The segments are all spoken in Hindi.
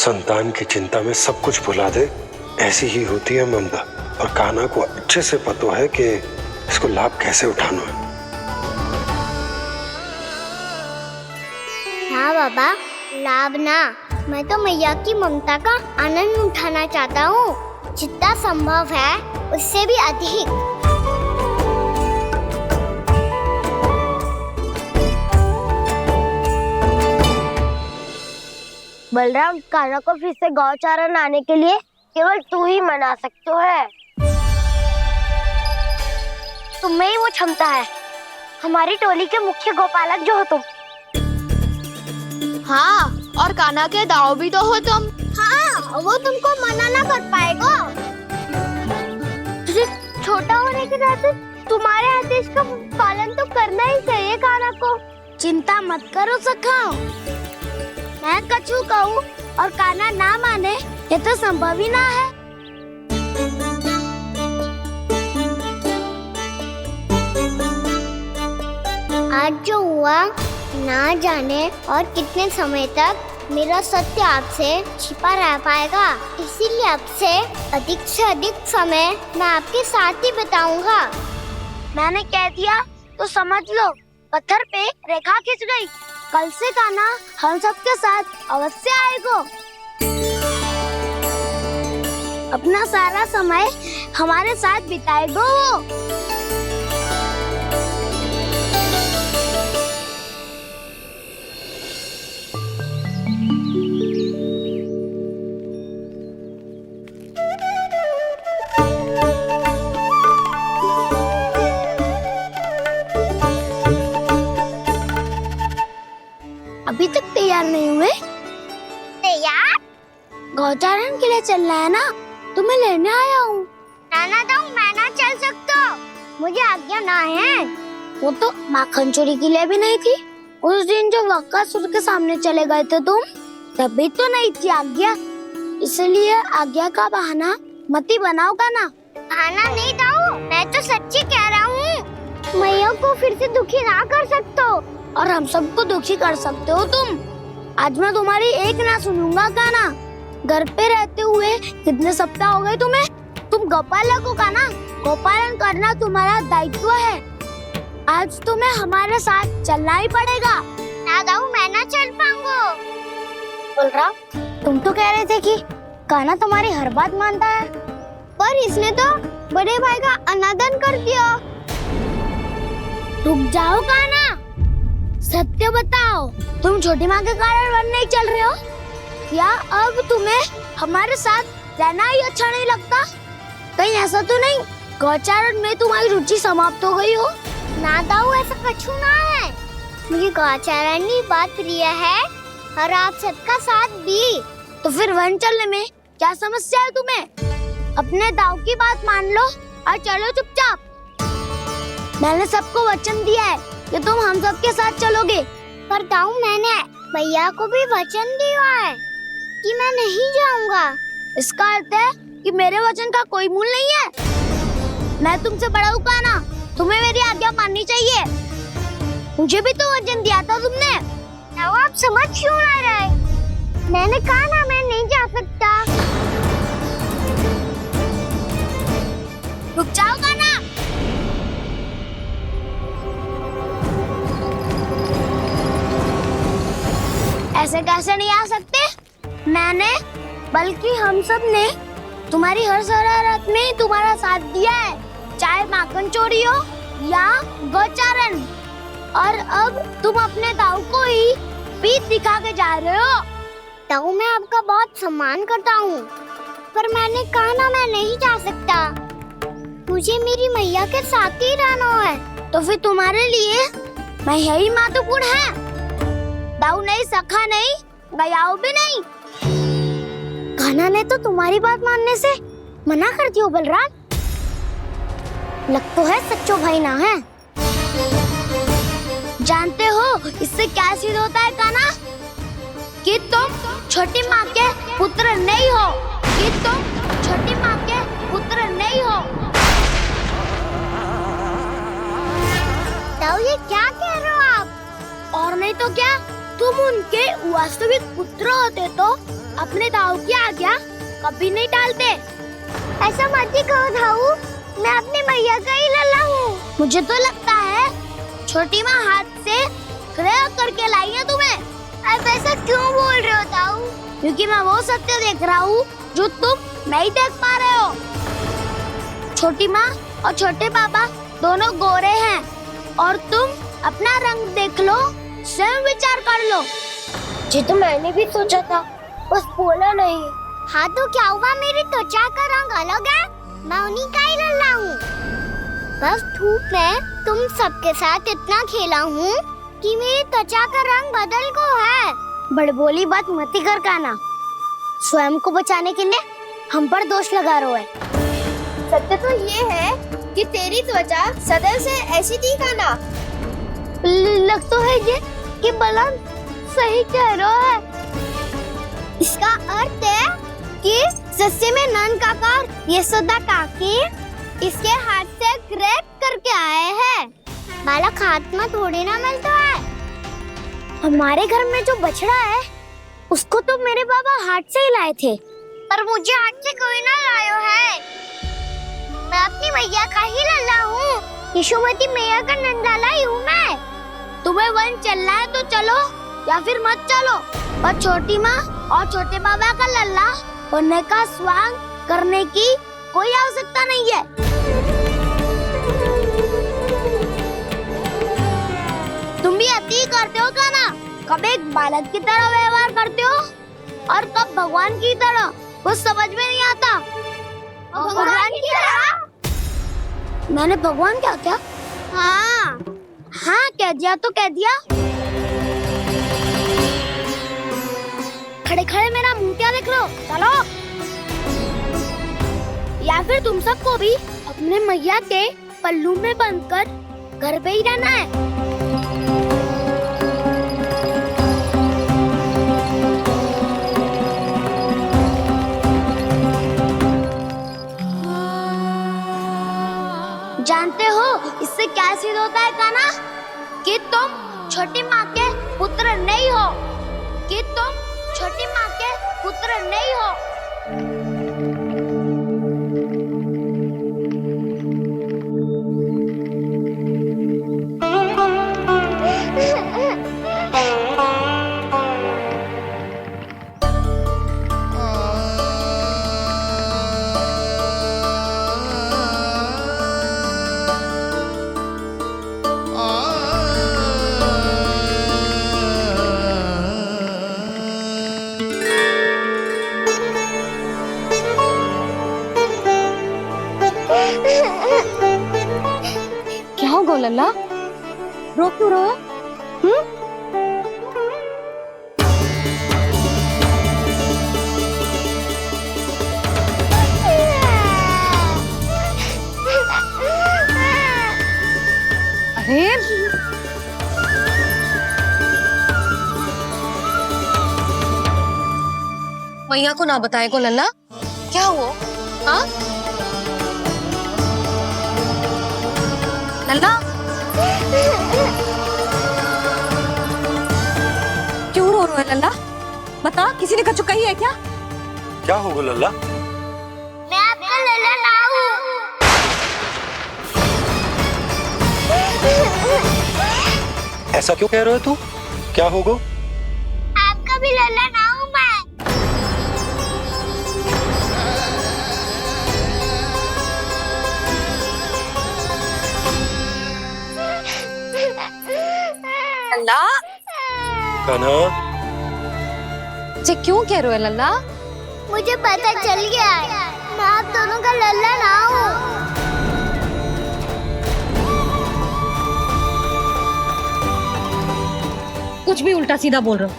संतान की चिंता में सब कुछ भुला दे, ऐसी ही होती है ममता। और कान्हा को अच्छे से पता है कि इसको लाभ कैसे उठाना है। हाँ बाबा, लाभ ना, मैं तो मैया की ममता का आनंद उठाना चाहता हूँ, जितना संभव है उससे भी अधिक। बलराम, कान्हा को फिर से गौचारण आने के लिए केवल तू ही मना सकते है। तुम्हें ही वो क्षमता है, हमारी टोली के मुख्य गोपालक जो हो तुम। हाँ, और कान्हा के दाव भी तो हो तुम। हाँ, वो तुमको मना ना कर पाएगा। छोटा होने के नाते तुम्हारे आदेश का पालन तो करना ही चाहिए कान्हा को। चिंता मत करो सखा, मैं कछु कहूँ और कान्हा ना माने, ये तो संभव ही ना है। आज जो हुआ ना जाने और कितने समय तक मेरा सत्य आपसे छिपा रह पाएगा, इसीलिए आपसे अधिक से अधिक समय मैं आपके साथ ही बिताऊंगा। मैंने कह दिया तो समझ लो, पत्थर पे रेखा खिंच गई। कल से कान्हा हम सबके साथ अवश्य आएगा। अपना सारा समय हमारे साथ बिताएगा वो। अभी तक तैयार नहीं हुए? तैयार? गौचारण के लिए चलना है ना, तुम्हें लेने आया हूँ। नाना तो मैं ना चल सकता, मुझे आज्ञा ना है। वो तो माखन चोरी के लिए भी नहीं थी। उस दिन जो वक्कासुर के सामने चले गए थे तुम, तभी तो नहीं थी आज्ञा। इसलिए आज्ञा का बहाना मत ही बनाओ कान्हा। बहाना नहीं दाऊ, मैं तो सच्ची कह रहा हूँ। मैया को फिर से दुखी ना कर सकते हो। और हम सबको दुखी कर सकते हो तुम। आज मैं तुम्हारी एक ना सुनूंगा कान्हा। घर पे रहते हुए कितने सप्ताह हो गए तुम्हें? तुम गोपालक हो कान्हा, गोपालन करना तुम्हारा दायित्व है। आज तुम्हें हमारे साथ चलना ही पड़ेगा। ना दाऊ, मैं ना चल पाऊंगा। बलराम, तुम तो कह रहे थे कि कान्हा तुम्हारी हर बात मानता है, पर इसने तो बड़े भाई का अनादर कर दिया। रुक जाओ कान्हा, सत्य बताओ, तुम छोटी माँ के कारण वन नहीं चल रहे हो? या अब तुम्हें हमारे साथ रहना ही अच्छा नहीं लगता? कहीं ऐसा तो नहीं गौचारण में तुम्हारी रुचि समाप्त हो गई हो? ना दाऊ, ऐसा कछु ना है। मुझे गौचारण की बात प्रिय है और आप सबका साथ भी। तो फिर वन चलने में क्या समस्या है तुम्हें? अपने दाऊ की बात मान लो और चलो चुपचाप। मैंने सबको वचन दिया है कि तुम हम सबके साथ चलोगे। पर दाऊ, मैंने भैया को भी वचन दिया है कि मैं नहीं जाऊंगा। इसका अर्थ है कि मेरे वचन का कोई मूल नहीं है। मैं तुमसे बड़ा हूँ कान्हा, तुम्हें मेरी आज्ञा माननी चाहिए। मुझे भी तो वचन दिया था तुमने। दाऊ, आप समझ क्यों आ रहे? मैंने कहा ना, मैं नहीं जा सकता। रुक जाओ कान्हा। ऐसे कैसे नहीं आ सकते? मैंने बल्कि हम सब ने तुम्हारी हर शरारत में तुम्हारा साथ दिया है, चाहे माखन चोरी हो या गौचारण। और अब तुम अपने दाऊ को ही पीठ दिखा के जा रहे हो। दाऊ, मैं आपका बहुत सम्मान करता हूँ, पर मैंने कहा ना, मैं नहीं जा सकता। मुझे मेरी मैया के साथ ही रहना है। तो फिर तुम्हारे लिए मैं यही महत्वपूर्ण है। दाऊ नहीं, सखा नहीं, गयाऊ भी नहीं। कान्हा ने तो तुम्हारी बात मानने से मना कर दियो बलराम। लग तो है सच्चो भाई ना है। जानते हो इससे क्या सिद्ध होता है कान्हा? कि तुम छोटी माँ के पुत्र नहीं हो, कि तुम छोटी माँ के पुत्र नहीं हो। दाऊ, ये क्या कह रहे हो आप? और नहीं तो क्या, तुम उनके वास्तविक पुत्र होते तो अपने दाऊ की आज्ञा कभी नहीं टालते। ऐसा मत ही कहो दाऊ, मैं अपनी मैया का ही लल्ला हूँ। मुझे तो लगता है छोटी माँ हाथ से ग्रह करके लाई है तुम्हें। अब ऐसा क्यों बोल रहे हो दाऊ? क्योंकि मैं वो सत्य देख रहा हूँ जो तुम नहीं देख पा रहे हो। छोटी माँ और छोटे पापा दोनों गोरे हैं और तुम अपना रंग देख लो, स्वयं विचार कर लो। जी तो मैंने भी सोचा था, बस बोला नहीं। हाँ तो क्या हुआ, मेरी त्वचा का रंग अलग है, मैं उन्हीं का ही लल्ला हूँ। बस धूप में तुम सबके साथ इतना खेला हूँ कि मेरी त्वचा का रंग बदल को है। बड़बोली बात मत ही कर काना, स्वयं को बचाने के लिए हम पर दोष लगा रहे है। सत्य तो ये है कि तेरी त्वचा सदैव से ऐसी थी काना। लग तो है ये कि बलम सही कह रहा है। इसका अर्थ है कि सस्य में नन काका यशोदा काकी इसके हाथ से ग्रेप करके आए हैं। बालक हाथ में थोड़ी ना मिलता है। हमारे घर में जो बछड़ा है उसको तो मेरे बाबा हाथ से ही लाए थे, पर मुझे हाथ से कोई ना लायो है। मैं अपनी मैया का ही लल्ला हूँ, यशोमती मैया का नंदाला ही हूँ मैं। तुम्हें वन चलना है तो चलो या फिर मत चलो, पर छोटी माँ और छोटे बाबा का लल्ला होने का स्वांग करने की कोई आवश्यकता नहीं है। तुम भी अति करते हो काना, कब एक बालक की तरह व्यवहार करते हो और कब भगवान की तरह, कुछ समझ में नहीं आता। भगवान की तरह? मैंने भगवान क्या क्या? हाँ हाँ कह दिया तो कह दिया। खड़े खड़े मेरा मुंह क्या देख लो, चलो। या फिर तुम सबको भी अपने मैया के पल्लू में बंधकर घर पे ही रहना है। जानते हो इससे क्या सिद्ध होता है काना? कि तुम छोटी माँ के पुत्र नहीं हो, कि तुम छोटी माँ के पुत्र नहीं हो। क्या हो गो लल्ला, रो क्यों रहो? अरे मैया को ना बताए को लल्ला, क्या हुआ? हाँ लल्ला, क्यों रो रहे हो लल्ला? बता, किसी ने कछु कही है क्या? क्या होगा लल्ला? मैं आपका लल्ला ना हूँ। ऐसा क्यों कह रहे हो तू? क्या होगा? आपका भी लल्ला ना हूँ मैं। लल्ला, कान्हा, जे क्यों कह रहे हो लल्ला? मुझे पता चल गया है, मैं आप दोनों का लल्ला ना हूँ। कुछ भी उल्टा सीधा बोल रहे हो,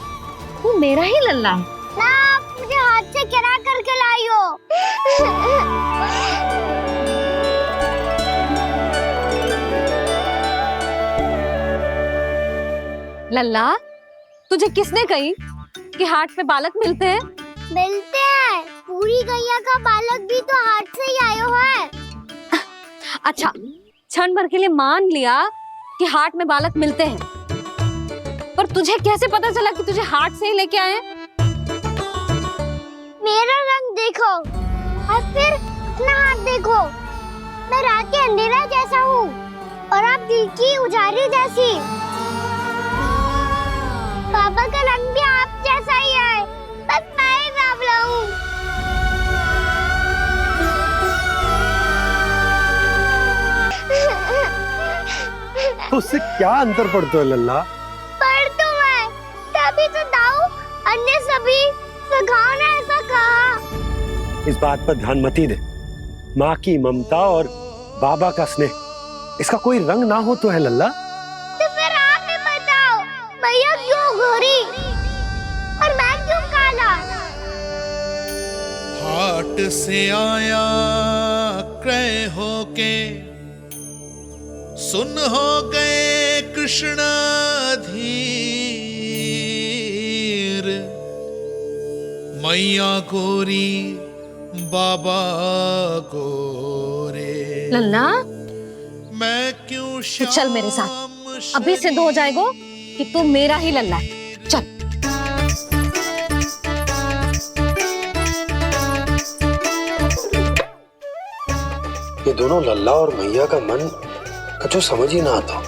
तू मेरा ही लल्ला है। ना आप मुझे हाथ से गिरा करके लाई हो। लल्ला, तुझे किसने कही कि हाट में बालक मिलते हैं? मिलते हैं, पूरी गैया का बालक भी तो हाथ से ही आयो है। अच्छा, क्षण भर के लिए मान लिया कि हाट में बालक मिलते हैं, पर तुझे कैसे पता चला कि तुझे हाट से ही लेके आए? मैं रात के अंधेरा जैसा हूँ और आप दिल की उजाली जैसी। पापा का रंग भी आप जैसा ही है, बस मैं ही बावला हूँ। उससे क्या अंतर पड़ता है लल्ला? पर तो मैं तभी तो दाऊ अन्य सभी सखाओ ने ऐसा कहा। इस बात पर ध्यान मत ही दे। माँ की ममता और बाबा का स्नेह, इसका कोई रंग ना हो तो है लल्ला। तो फिर आप ही बताओ, मैया क्यों गोरी और मैं क्यों काला? हाट से आया क्रय होके, सुन हो गए कृष्ण धीर। मैया गोरी बाबा गोरे, लल्ला मैं क्यों तू चल मेरे साथ, अभी सिद्ध हो जाएगा कि तू मेरा ही लल्ला है। चल। ये दोनों लल्ला और मैया का मन कछु समझ ही ना आता,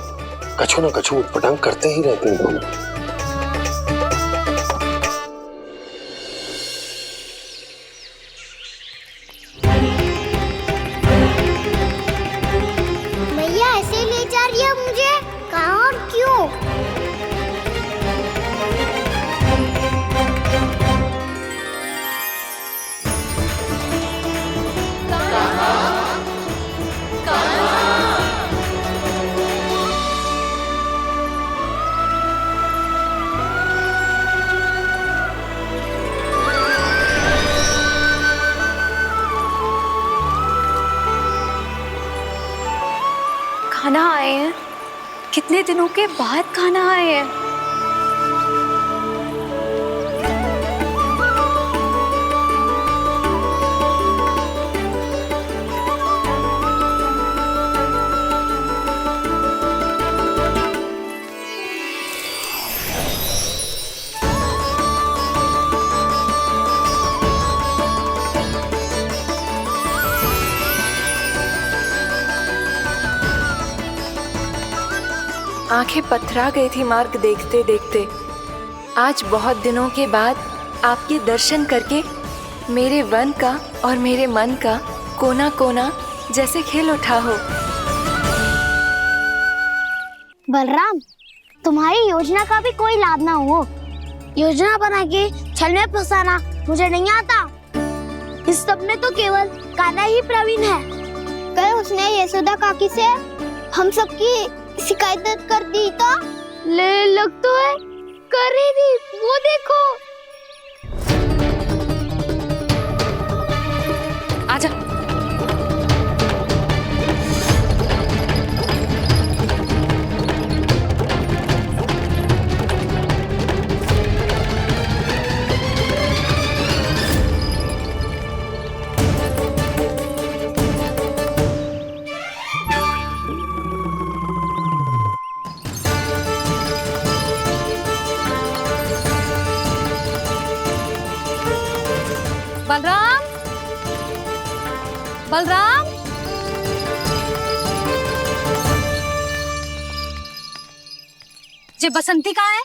कछु ना कछु उटपटांग करते ही रहते हैं दोनों। मैया ऐसे ले जा रही है मुझे, कहाँ और क्यों? खाना आए हैं, कितने दिनों के बाद खाना आए हैं। आंखें पथरा गई थी मार्ग देखते देखते। आज बहुत दिनों के बाद आपके दर्शन करके मेरे वन का और मेरे मन का कोना कोना जैसे खेल उठा हो। बलराम, तुम्हारी योजना का भी कोई लाभ ना हो। योजना बना के छल में फंसाना मुझे नहीं आता। इस सब में तो केवल कान्हा ही प्रवीण है। कल उसने यशोदा काकी से हम सबकी शिकायत कर दी तो ले लग तो है कर ही दी, वो देखो। आजा। बलराम, बलराम, जे बसंती कहाँ है?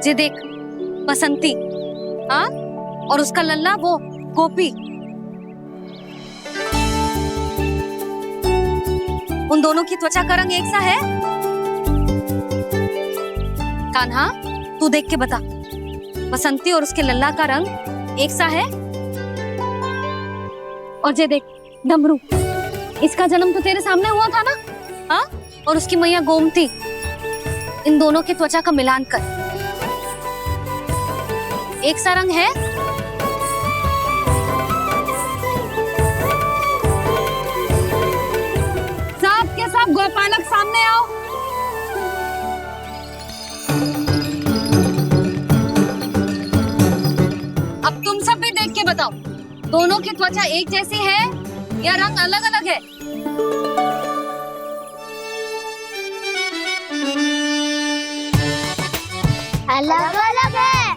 जे देख, बसंती, हाँ, और उसका लल्ला वो गोपी। उन दोनों की त्वचा का रंग एक सा है? कान्हा, तू देख के बता, बसंती और उसके लल्ला का रंग एक सा है? और जे देख, डमरू, इसका जन्म तो तेरे सामने हुआ था ना? हाँ? और उसकी मैया गोमती, इन दोनों के त्वचा का मिलान कर, एक सा रंग है? सब के सब गोपालक सामने आओ। अब तुम सब भी देख के बताओ, दोनों की त्वचा एक जैसी है या रंग अलग अलग है? अलग अलग है।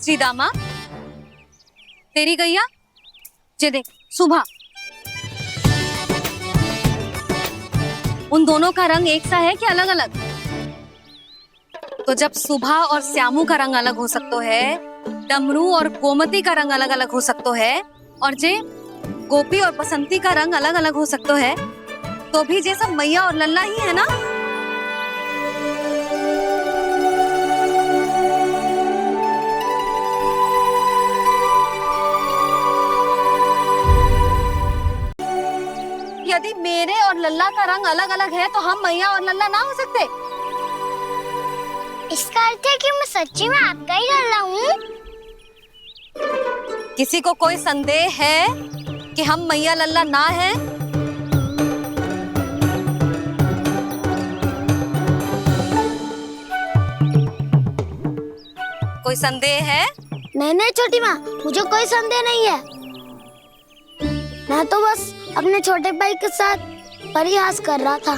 श्रीदामा, तेरी गैया जे देख सुबह, उन दोनों का रंग एक सा है कि अलग अलग? तो जब सुबह और श्यामू का रंग अलग हो सकता है, डमरू और गोमती का रंग अलग अलग हो सकता है, और जे गोपी और बसंती का रंग अलग अलग हो सकता है, तो भी जे सब मैया और लल्ला ही है ना? यदि मेरे और लल्ला का रंग अलग अलग है तो हम मैया और लल्ला ना हो सकते? इसका अर्थ है कि मैं सच्ची में आपका ही लल्ला हूँ? किसी को कोई संदेह है कि हम मैया लल्ला ना हैं? कोई संदेह है? नहीं छोटी माँ, मुझे कोई संदेह नहीं है। मैं तो बस अपने छोटे भाई के साथ परिहास कर रहा था।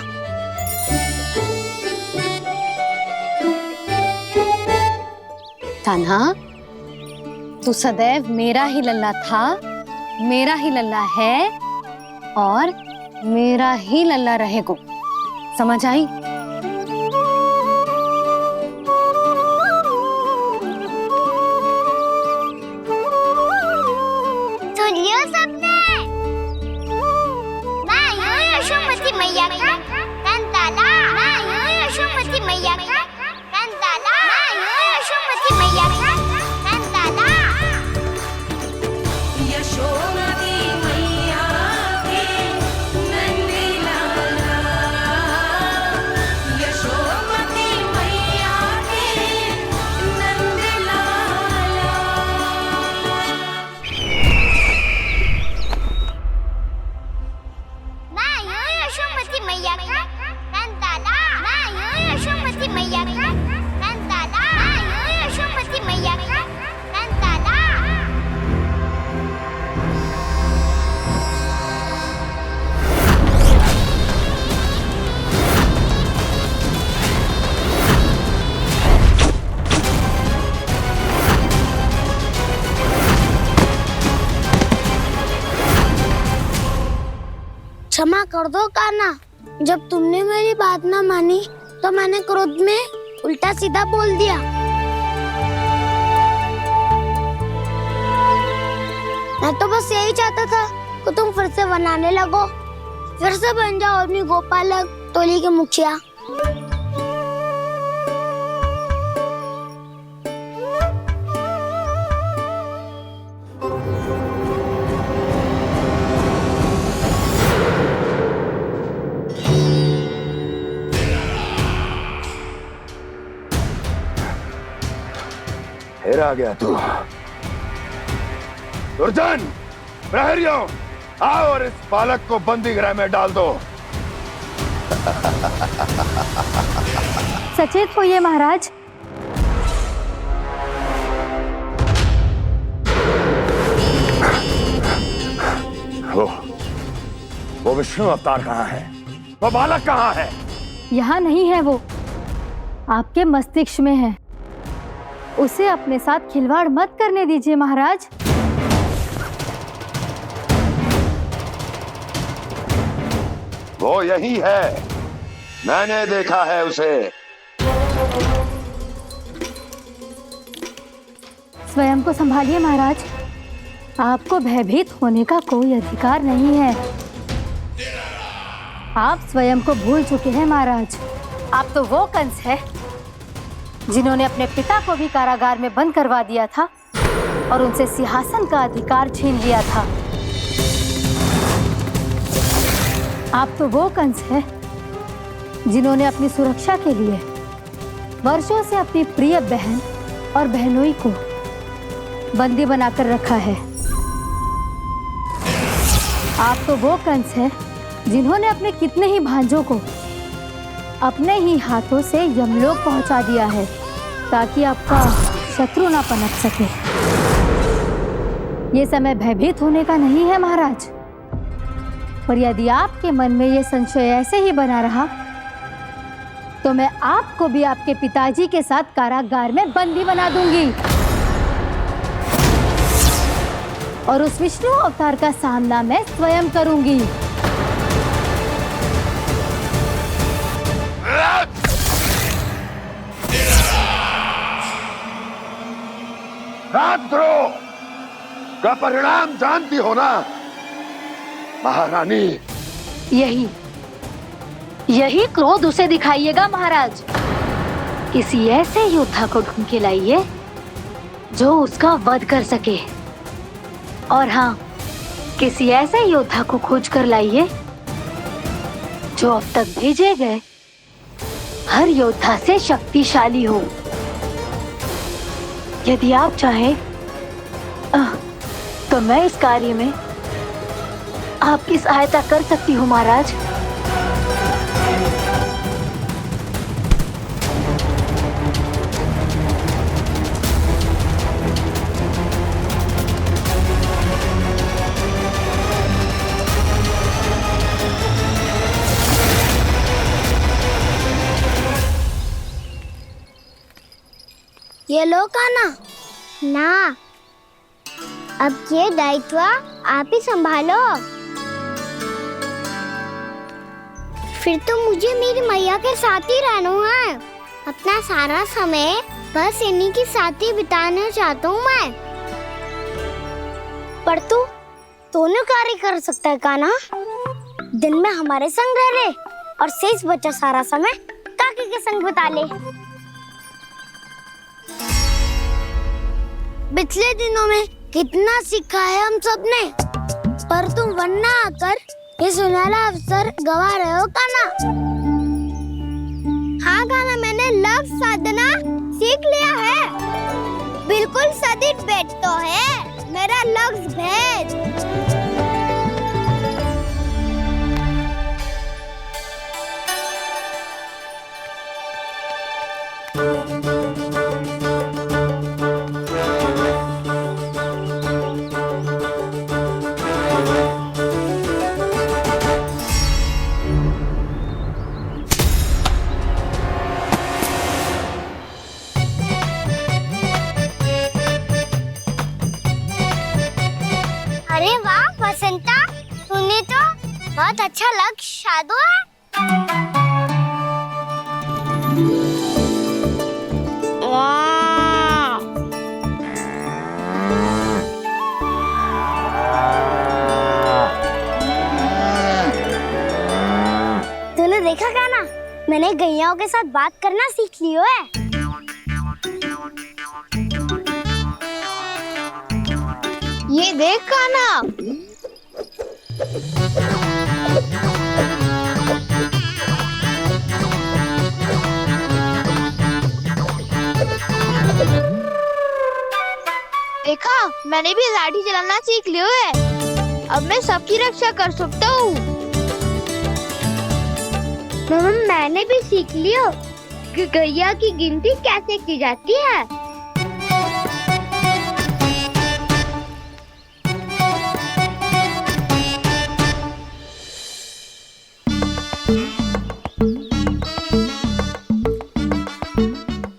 कान्हा, तू सदैव मेरा ही लल्ला था, मेरा ही लल्ला है और मेरा ही लल्ला रहेगा। समझ आई? सुन लियो सबने, मैं हूँ यशोमती मैया का कंताला, मैं हूँ यशोमती मैया का कंताला, मैं हूँ यशोमती मैया का कंताला। यशोमती मैया के नंदी लाला, यशोमती मैया के नंदी लाला। मैं हूँ यशोमती मैया का कंताला, मैं हूँ यशोमती मैया का कंताला, मैं हूँ यशोमती मैया का कंताला। क्षमा कर दो कान्हा, जब तुमने मेरी बात ना मानी तो मैंने क्रोध में उल्टा सीधा बोल दिया। मैं तो बस यही चाहता था कि तुम फिर से बनाने लगो, फिर से बन जाओ अपनी गोपालक टोली के मुखिया। फिर आ गया तू। दुर्जन, प्रहरियों, आओ और इस बालक को बंदी गृह में डाल दो। सचेत होइए महाराज। वो विष्णु अवतार कहाँ है? वो बालक कहाँ है? यहाँ नहीं है वो, आपके मस्तिष्क में है। उसे अपने साथ खिलवाड़ मत करने दीजिए महाराज। वो यही है, मैंने देखा है उसे। स्वयं को संभालिए महाराज, आपको भयभीत होने का कोई अधिकार नहीं है। आप स्वयं को भूल चुके हैं महाराज। आप तो वो कंस है जिन्होंने अपने पिता को भी कारागार में बंद करवा दिया था और उनसे सिंहासन का अधिकार छीन लिया था। आप तो वो कंस है जिन्होंने अपनी सुरक्षा के लिए वर्षों से अपनी प्रिय बहन और बहनोई को बंदी बनाकर रखा है। आप तो वो कंस है जिन्होंने अपने कितने ही भांजों को अपने ही हाथों से यमलोक पहुंचा दिया है ताकि आपका शत्रु ना पनप सके। ये समय भयभीत होने का नहीं है महाराज, पर यदि आपके मन में ये संशय ऐसे ही बना रहा तो मैं आपको भी आपके पिताजी के साथ कारागार में बंदी बना दूंगी। और उस विष्णु अवतार का सामना मैं स्वयं करूंगी। राजद्रोह का परिणाम जानती हो ना महारानी? यही क्रोध उसे दिखाइएगा महाराज। किसी ऐसे योद्धा को ढूंढ के लाइए जो उसका वध कर सके। और हाँ, किसी ऐसे योद्धा को खोज कर लाइए जो अब तक भेजे गए हर योद्धा से शक्तिशाली हो। यदि आप चाहें तो मैं इस कार्य में आपकी सहायता कर सकती हूँ महाराज। ये लो कान्हा। ना, अब ये दायित्व आप ही संभालो। फिर तो मुझे मेरी मैया के साथ ही रहना है। अपना सारा समय बस इन्हीं के साथ ही बिताना चाहता हूँ मैं। पर तू दोनों कार्य कर सकता है कान्हा। दिन में हमारे संग रह ले और शेष बचा सारा समय काकी के संग बिता ले। पिछले दिनों में कितना सीखा है हम सब ने, पर तुम वरना आकर ये सुनहरा अवसर गवा रहे हो कान्हा। हाँ कान्हा, मैंने लव साधना सीख लिया है। बिल्कुल सदित भेद तो है मेरा लफ्ज भेद। अरे वाह वसंता, तूने तो बहुत अच्छा लक्ष्य साधा है। तूने देखा कान्हा, मैंने गैयाओं के साथ बात करना सीख लियो है। ये देख कान्हा, देखा मैंने भी लाठी चलाना सीख लियो है। अब मैं सबकी रक्षा कर सकता हूँ। मैंने भी सीख लियो कि गैया की गिनती कैसे की जाती है।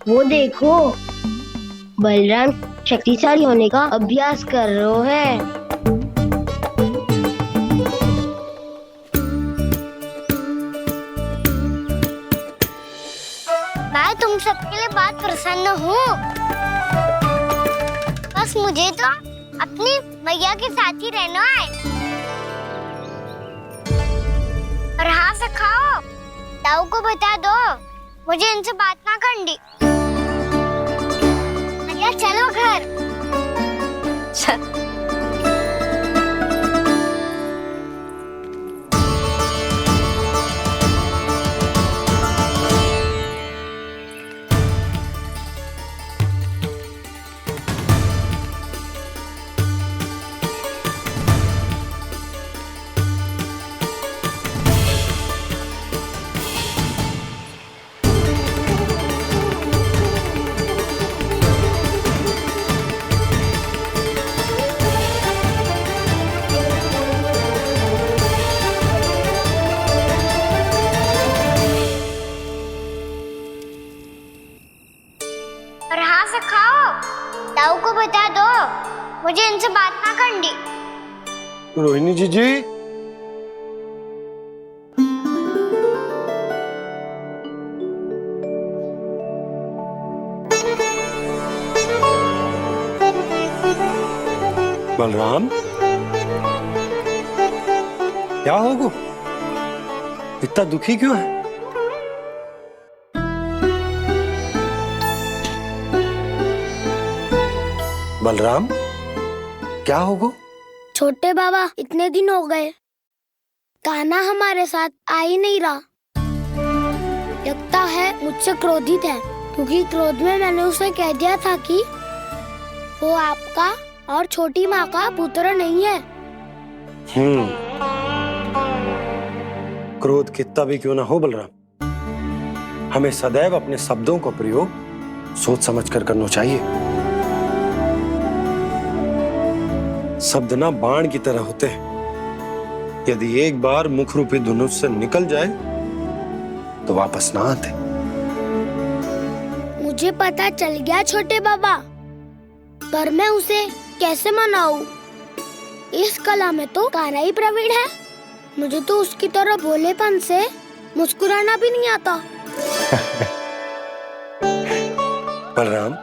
वो देखो, बलराम शक्तिशाली होने का अभ्यास कर रहे है। मैं तुम सबके लिए बहुत प्रसन्न हूँ। बस मुझे तो अपनी मैया के साथ ही रहना है। और हाँ से खाओ, ताऊ को बता दो मुझे इनसे बात ना करनी। मैया चलो घर। और हाँ से खाओ, ताऊ को बता दो मुझे इनसे बात ना करनी। रोहिणी जी बलराम, क्या होगा? इतना दुखी क्यों है? बलराम, क्या होगा? छोटे बाबा, इतने दिन हो गए कान्हा हमारे साथ आ ही नहीं रहा। लगता है मुझसे क्रोधित है, क्योंकि क्रोध में मैंने उसे कह दिया था कि वो आपका और छोटी माँ का पुत्र नहीं है। क्रोध कितना भी क्यों ना हो बलराम, हमें सदैव अपने शब्दों का प्रयोग सोच समझकर करना चाहिए। शब्द ना बाण की तरह होते हैं, यदि एक बार मुख रूपी धनुष से निकल जाए तो वापस ना आते। मुझे पता चल गया छोटे बाबा, पर मैं उसे कैसे मनाऊं? इस कला में तो कान्हा ही प्रवीण है। मुझे तो उसकी तरह भोलेपन से मुस्कुराना भी नहीं आता। बलराम,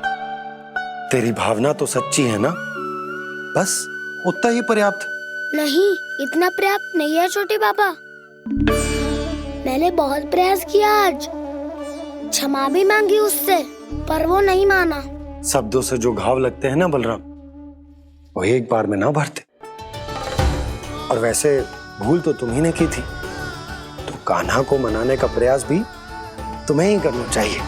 तेरी भावना तो सच्ची है ना, बस उतना ही पर्याप्त। नहीं, इतना पर्याप्त नहीं है छोटे बाबा। मैंने बहुत प्रयास किया आज, क्षमा भी मांगी उससे, पर वो नहीं माना। शब्दों से जो घाव लगते हैं ना बलराम, वो एक बार में ना भरते। और वैसे भूल तो तुम्ही ने की थी, तो कान्हा को मनाने का प्रयास भी तुम्हें ही करना चाहिए।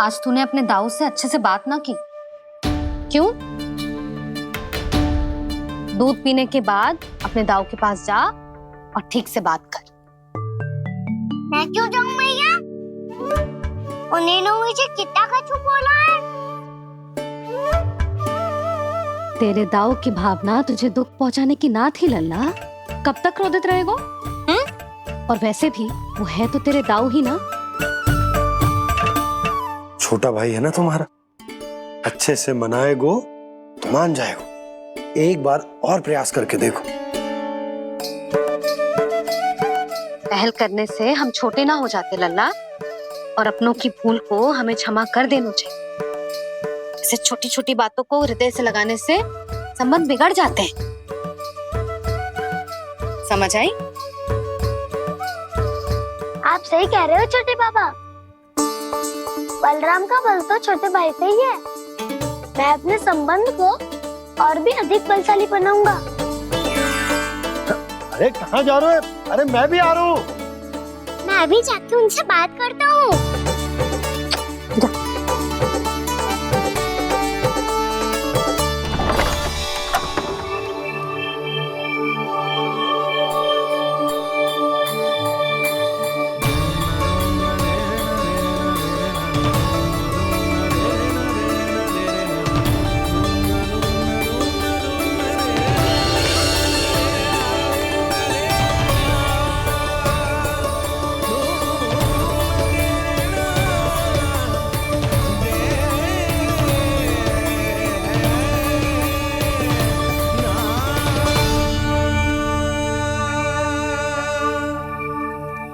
आज तूने अपने दाऊ से अच्छे से बात ना की, क्यों? दूध पीने के बाद अपने दाऊ के पास जा और ठीक से बात कर। मैं क्यों जाऊं मैया? उन्होंने मुझे कितना कछु बोला है। तेरे दाऊ की भावना तुझे दुख पहुंचाने की ना थी लल्ला। कब तक क्रोधित रहेगो? और वैसे भी वो है तो तेरे दाऊ ही ना। छोटा भाई है ना तुम्हारा, अच्छे से मनाएगो तो मान जाएगो। एक बार और प्रयास करके देखो। पहल करने से हम छोटे ना हो जाते लल्ला, और अपनों की भूल को हमें क्षमा कर देना चाहिए। ऐसे छोटी छोटी बातों को हृदय से लगाने से संबंध बिगड़ जाते हैं। समझ आई? आप सही कह रहे हो छोटे बाबा। बलराम का बल तो छोटे भाई से ही है। मैं अपने संबंध को और भी अधिक बलशाली बनाऊंगा। अरे कहाँ जा रहे हो? अरे मैं भी आ रहा हूँ। मैं अभी जाके उनसे बात करता हूँ।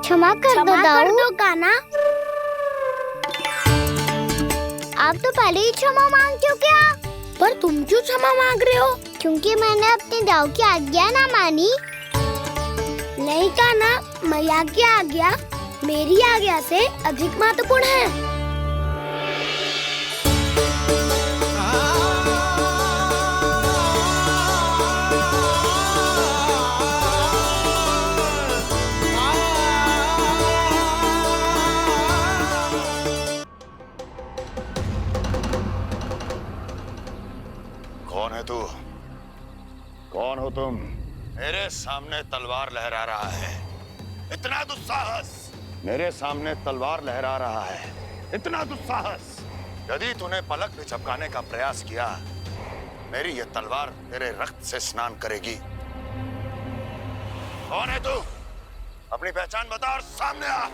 क्षमा कर दो कान्हा। आप तो पहले ही क्षमा मांगते हो क्या? पर तुम क्यों क्षमा मांग रहे हो? क्योंकि मैंने अपने दाऊ की आज्ञा ना मानी। नहीं कान्हा, मैया की आज्ञा मेरी आज्ञा से अधिक महत्वपूर्ण है। कौन है तू? कौन हो तुम? मेरे सामने तलवार लहरा रहा है, इतना दुस्साहस! मेरे सामने तलवार लहरा रहा है, इतना दुस्साहस! यदि तूने पलक भी झपकाने का प्रयास किया, मेरी ये तलवार तेरे रक्त से स्नान करेगी। कौन है तू? अपनी पहचान बता और सामने आ।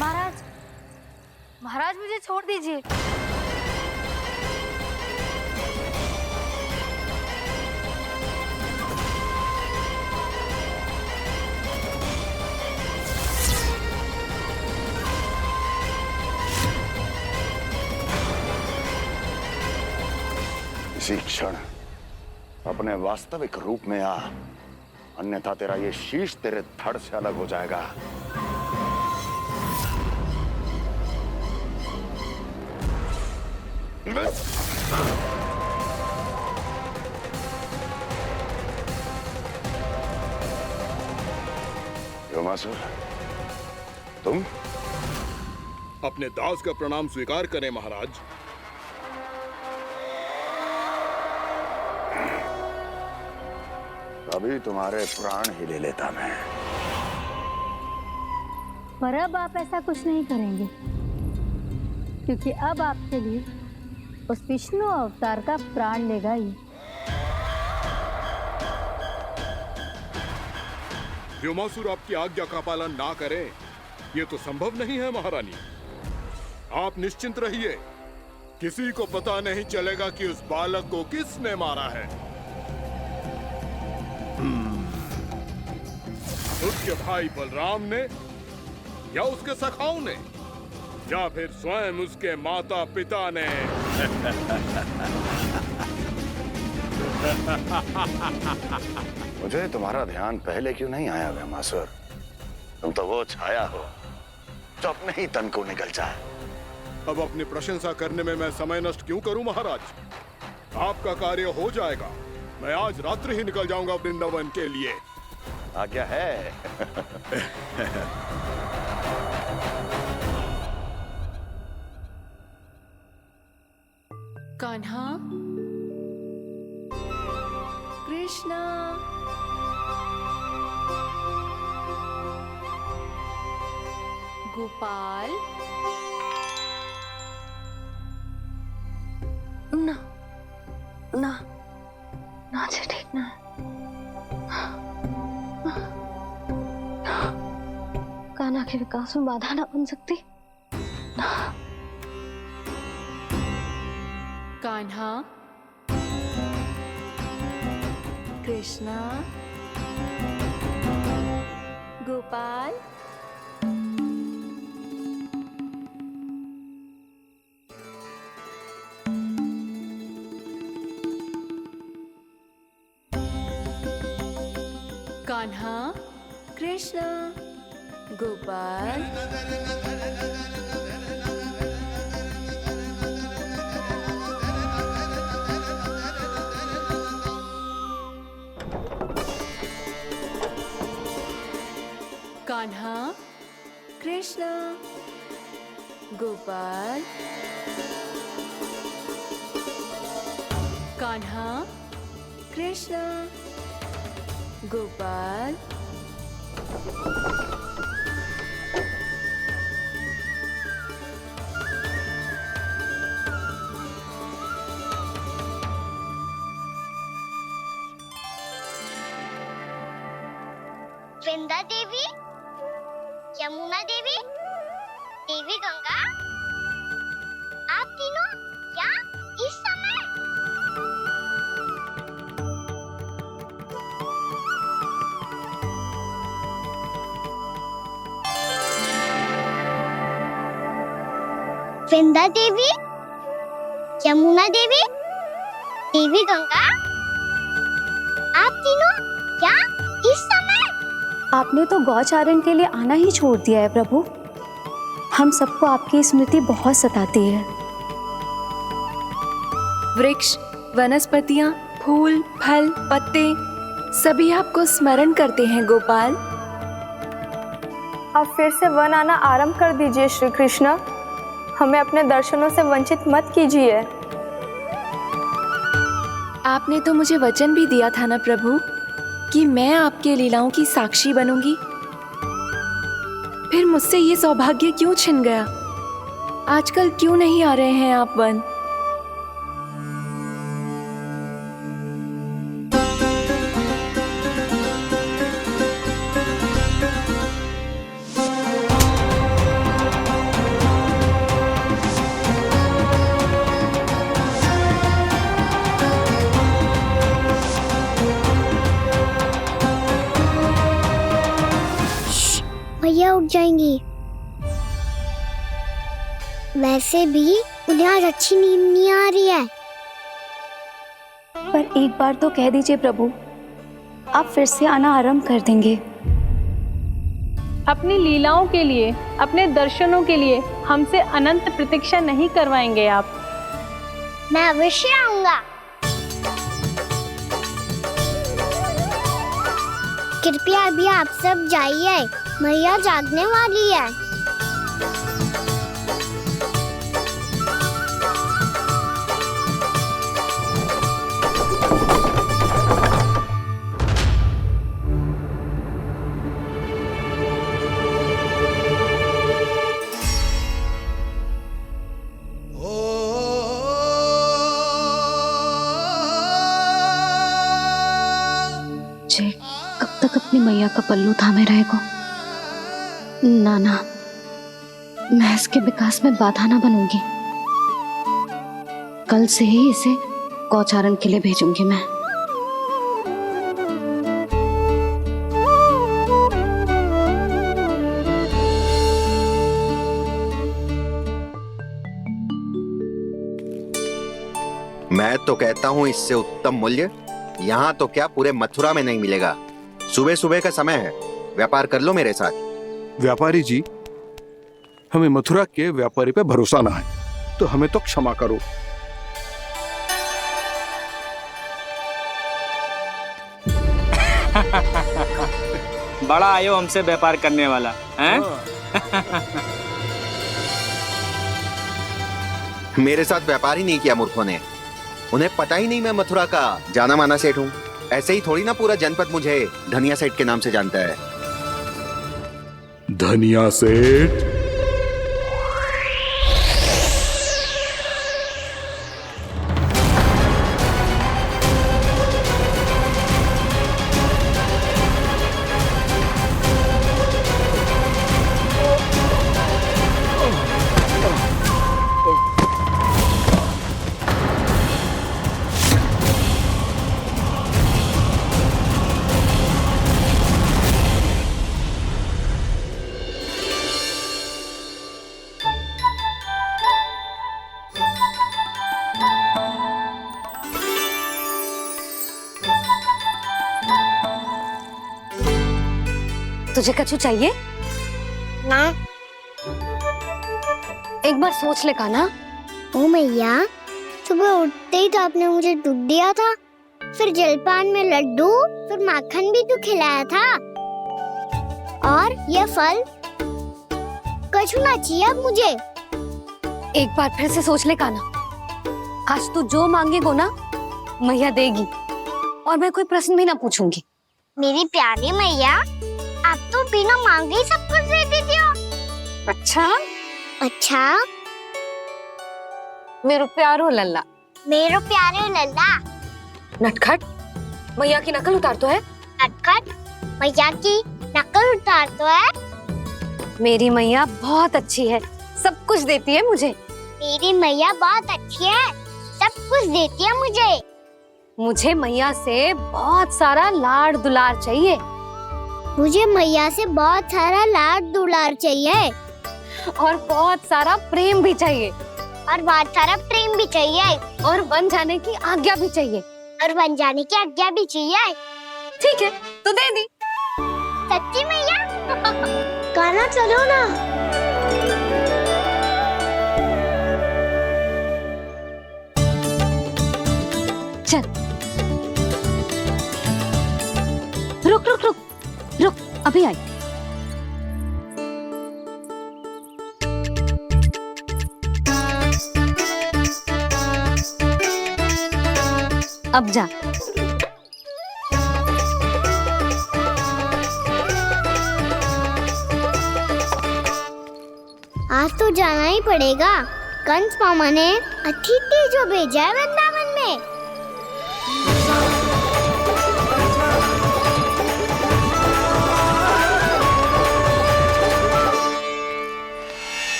महाराज, महाराज मुझे छोड़ दीजिए। इसी क्षण अपने वास्तविक रूप में आ, अन्यथा तेरा ये शीश तेरे धड़ से अलग हो जाएगा। व्योमासुर, तुम अपने दास का प्रणाम स्वीकार करें महाराज। अभी तुम्हारे प्राण ही ले लेता मैं। पर अब आप ऐसा कुछ नहीं करेंगे, क्योंकि अब आपके लिए उस विष्णु अवतार का प्राण लेगा ही। व्योमासुर आपकी आज्ञा का पालन ना करे, ये तो संभव नहीं है महारानी। आप निश्चिंत रहिए, किसी को पता नहीं चलेगा कि उस बालक को किसने मारा है। उसके भाई बलराम ने, या उसके सखाओं ने, या फिर स्वयं उसके माता पिता ने। मुझे तुम्हारा ध्यान पहले क्यों नहीं आया व्योमासुर? तुम तो वो छाया हो जो अपने ही तन को निगल जाए। अब अपनी प्रशंसा करने में मैं समय नष्ट क्यों करूं महाराज? आपका कार्य हो जाएगा। मैं आज रात्रि ही निकल जाऊंगा वृंदावन के लिए। आज्ञा है। कान्हा, कृष्णा, गोपाल। ना ना ना जी, ठीक ना। कान्हा के विकास में बाधा ना बन सकती। कान्हा, कृष्णा, गोपाल। कान्हा, कृष्णा, गोपाल। कान्हा, कृष्णा, गोपाल। कान्हा, कृष्णा, गोपाल। वृंदा देवी, यमुना देवी, देवी गंगा, आप तीनों यहाँ इस समय? वृंदा देवी, यमुना देवी, देवी गंगा, आप तीनों यहाँ इस समय? आपने तो गौचारण के लिए आना ही छोड़ दिया है प्रभु। हम सबको आपकी स्मृति बहुत सताती है। वृक्ष, वनस्पतियां, फूल, फल, पत्ते सभी आपको स्मरण करते हैं गोपाल। अब फिर से वन आना आरंभ कर दीजिए श्री कृष्ण। हमें अपने दर्शनों से वंचित मत कीजिए। आपने तो मुझे वचन भी दिया था ना प्रभु कि मैं आपके लीलाओं की साक्षी बनूंगी। फिर मुझसे ये सौभाग्य क्यों छिन गया? आजकल क्यों नहीं आ रहे हैं आप वन? मैया उठ जाएंगी। वैसे भी उन्हें आज अच्छी नींद नहीं आ रही है। पर एक बार तो कह दीजिए प्रभु, आप फिर से आना आरंभ कर देंगे। अपनी लीलाओं के लिए, अपने दर्शनों के लिए हमसे अनंत प्रतीक्षा नहीं करवाएंगे आप? मैं अवश्य आऊंगा। कृपया अभी आप सब जाइए, मैया जागने वाली है। जे कब तक अपनी मैया का पल्लू थामे रहेगा? ना, मैं इसके विकास में बाधा ना बनूंगी। कल से ही इसे गौचारण के लिए भेजूंगी मैं। मैं तो कहता हूँ इससे उत्तम मूल्य यहाँ तो क्या पूरे मथुरा में नहीं मिलेगा। सुबह सुबह का समय है, व्यापार कर लो मेरे साथ। व्यापारी जी, हमें मथुरा के व्यापारी पे भरोसा ना है, तो हमें तो क्षमा करो। बड़ा आयो हमसे व्यापार करने वाला हैं? मेरे साथ व्यापार ही नहीं किया मूर्खों ने। उन्हें पता ही नहीं मैं मथुरा का जाना माना सेठ हूँ। ऐसे ही थोड़ी ना पूरा जनपद मुझे धनिया सेठ के नाम से जानता है। धनिया सेठ? तुझे कछु चाहिए? ना। एक बार सोच ले कान्हा। ओ मैया, सुबह उठते ही तो आपने मुझे दूध दिया था, फिर जलपान में लड्डू, फिर माखन भी तो खिलाया था। और ये फल कछु ना चाहिए अब मुझे। एक बार फिर से सोच ले कान्हा। आज तू जो मांगेगो ना मैया देगी, और मैं कोई प्रश्न भी ना पूछूंगी। मेरी प्यारी मैया, आप तो बिना मांगे ही सब कुछ दे देती हो। अच्छा मेरो प्यारो लल्ला। मेरो प्यारे लल्ला। नटखट, मैया की नकल उतार तो है। नटखट, मैया की नकल उतार तो है। मेरी मैया बहुत अच्छी है, सब कुछ देती है मुझे। मेरी मैया बहुत अच्छी है, सब कुछ देती है मुझे। मुझे मैया से बहुत सारा लाड़ दुलार चाहिए। मुझे मैया से बहुत सारा लाड दुलार चाहिए। और बहुत सारा प्रेम भी चाहिए। और बहुत सारा प्रेम भी चाहिए। और बन जाने की आज्ञा भी चाहिए। और बन जाने की आज्ञा भी चाहिए। ठीक है, तो दे दी। सच्ची मैया? गाना चलो ना। चल, रुक रुक रुक रुक, अभी आई। अब जा। आज तो जाना ही पड़ेगा। कंस मामा ने अतिथि जो भेजा है वृंदावन में।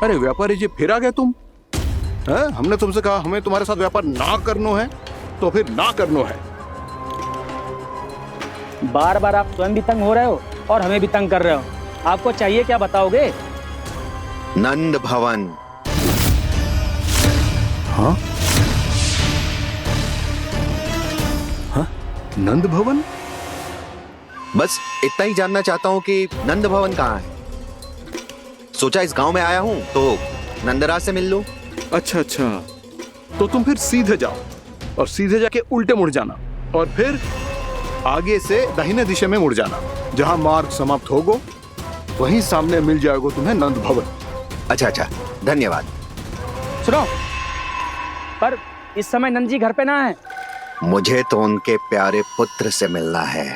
अरे व्यापारी जी, फिर आ गए तुम? हैं? हमने तुमसे कहा हमें तुम्हारे साथ व्यापार ना करना है, तो फिर ना करना है। बार बार आप स्वयं भी तंग हो रहे हो और हमें भी तंग कर रहे हो। आपको चाहिए क्या बताओगे? नंद भवन। हाँ? हाँ? नंद भवन? बस इतना ही जानना चाहता हूँ कि नंद भवन कहाँ है। सोचा इस गांव में आया हूँ तो नंदराज से मिल लूं। अच्छा अच्छा, तो तुम फिर सीधे जाओ और सीधे जाके उल्टे मुड़ जाना और फिर आगे से दाहिने दिशा में मुड़ जाना। जहां मार्ग समाप्त होगा वहीं सामने मिल जाएगा तुम्हें नंद भवन। अच्छा अच्छा, धन्यवाद। सुनो, पर इस समय नंद जी घर पे ना है। मुझे तो उनके प्यारे पुत्र से मिलना है।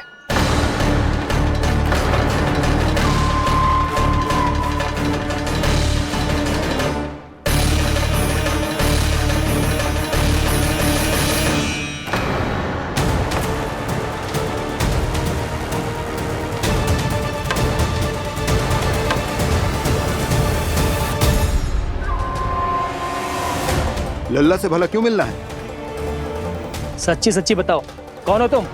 लल्ला से भला क्यों मिलना है? सच्ची सच्ची बताओ, कौन हो तुम?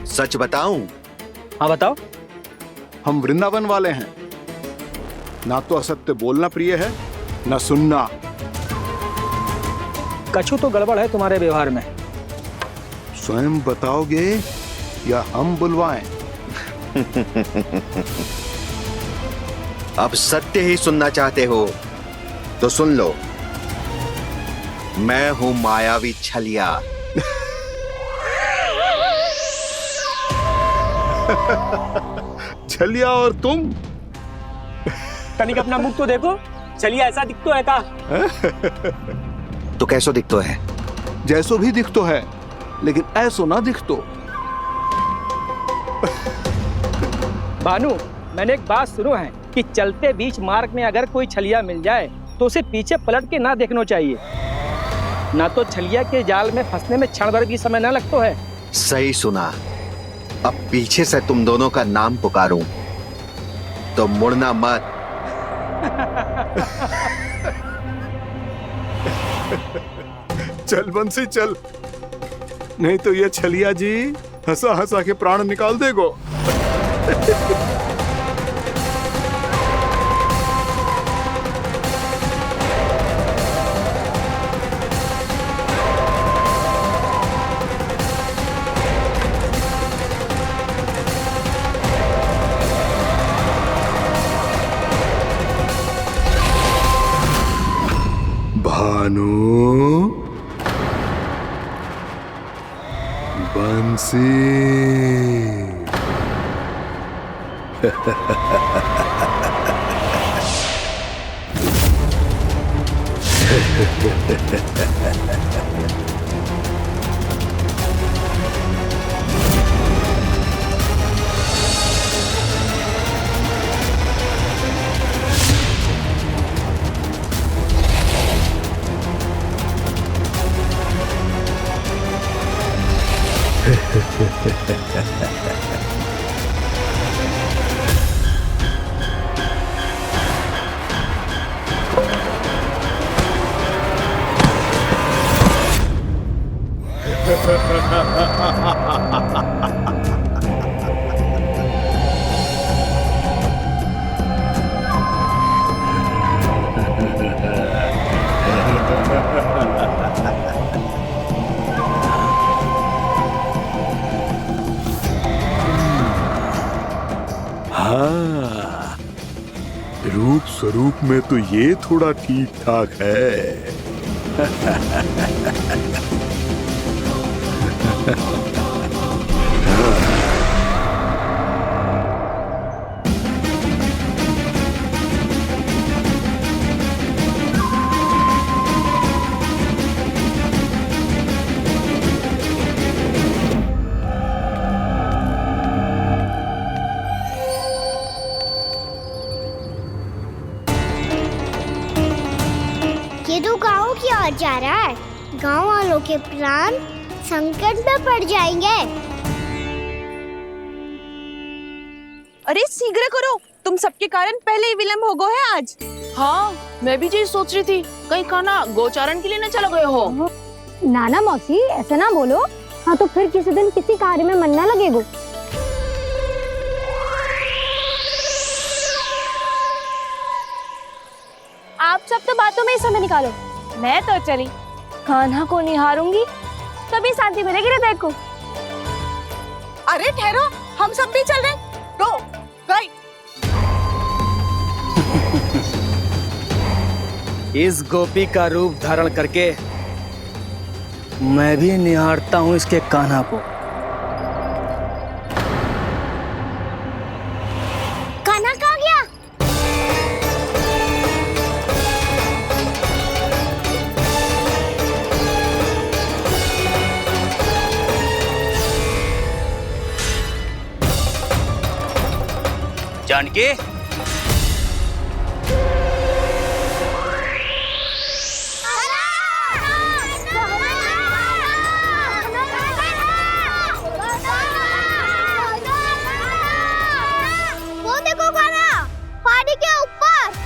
सच बताऊं? हाँ बताओ। हम वृंदावन वाले हैं। ना तो असत्य बोलना प्रिय है, ना सुनना। कछु तो गड़बड़ है तुम्हारे व्यवहार में। स्वयं बताओगे या हम बुलवाएं? अब सत्य ही सुनना चाहते हो तो सुन लो। मैं हूं मायावी छलिया। छलिया और तुम? तनिक अपना मुख तो देखो, छलिया ऐसा दिखतो है का? तो कैसो दिखतो है? जैसो भी दिखतो है, लेकिन ऐसो ना दिखतो। भानु, मैंने एक बात सुनो है कि चलते बीच मार्ग में अगर कोई छलिया मिल जाए तो उसे पीछे पलट के ना देखना चाहिए, ना तो छलिया के जाल में फंसने में क्षण भर भी समय ना लगता है। सही सुना। अब पीछे से तुम दोनों का नाम पुकारूं तो मुड़ना मत। चल बंसी चल, नहीं तो ये छलिया जी हंसा हंसा के प्राण निकाल देगो। भानु, बंसी। हाँ, रूप स्वरूप में तो ये थोड़ा ठीक ठाक है। ये तो गाँव की ओर जा रहा है। गाँव वालों के प्राण संकट में पड़ जाएंगे। अरे शीघ्र करो, तुम सबके कारण पहले ही विलंब हो गए है आज। हाँ, मैं भी यही सोच रही थी, कहीं खाना गोचारण के लिए न चले गए हो। नाना मौसी ऐसे ना बोलो। हाँ तो फिर किसी दिन किसी कार्य में मन ना लगेगा। आप सब तो बातों में ही समय निकालो। मैं तो चली कान्हा को निहारूंगी, तभी शांति मिलेगी हृदय को। अरे ठहरो, हम सब भी चल रहे। रो गई। इस गोपी का रूप धारण करके मैं भी निहारता हूँ इसके कान्हा को। कान्हा कहाँ गया? जानकी, वो देखो कान्हा, पहाड़ी के ऊपर।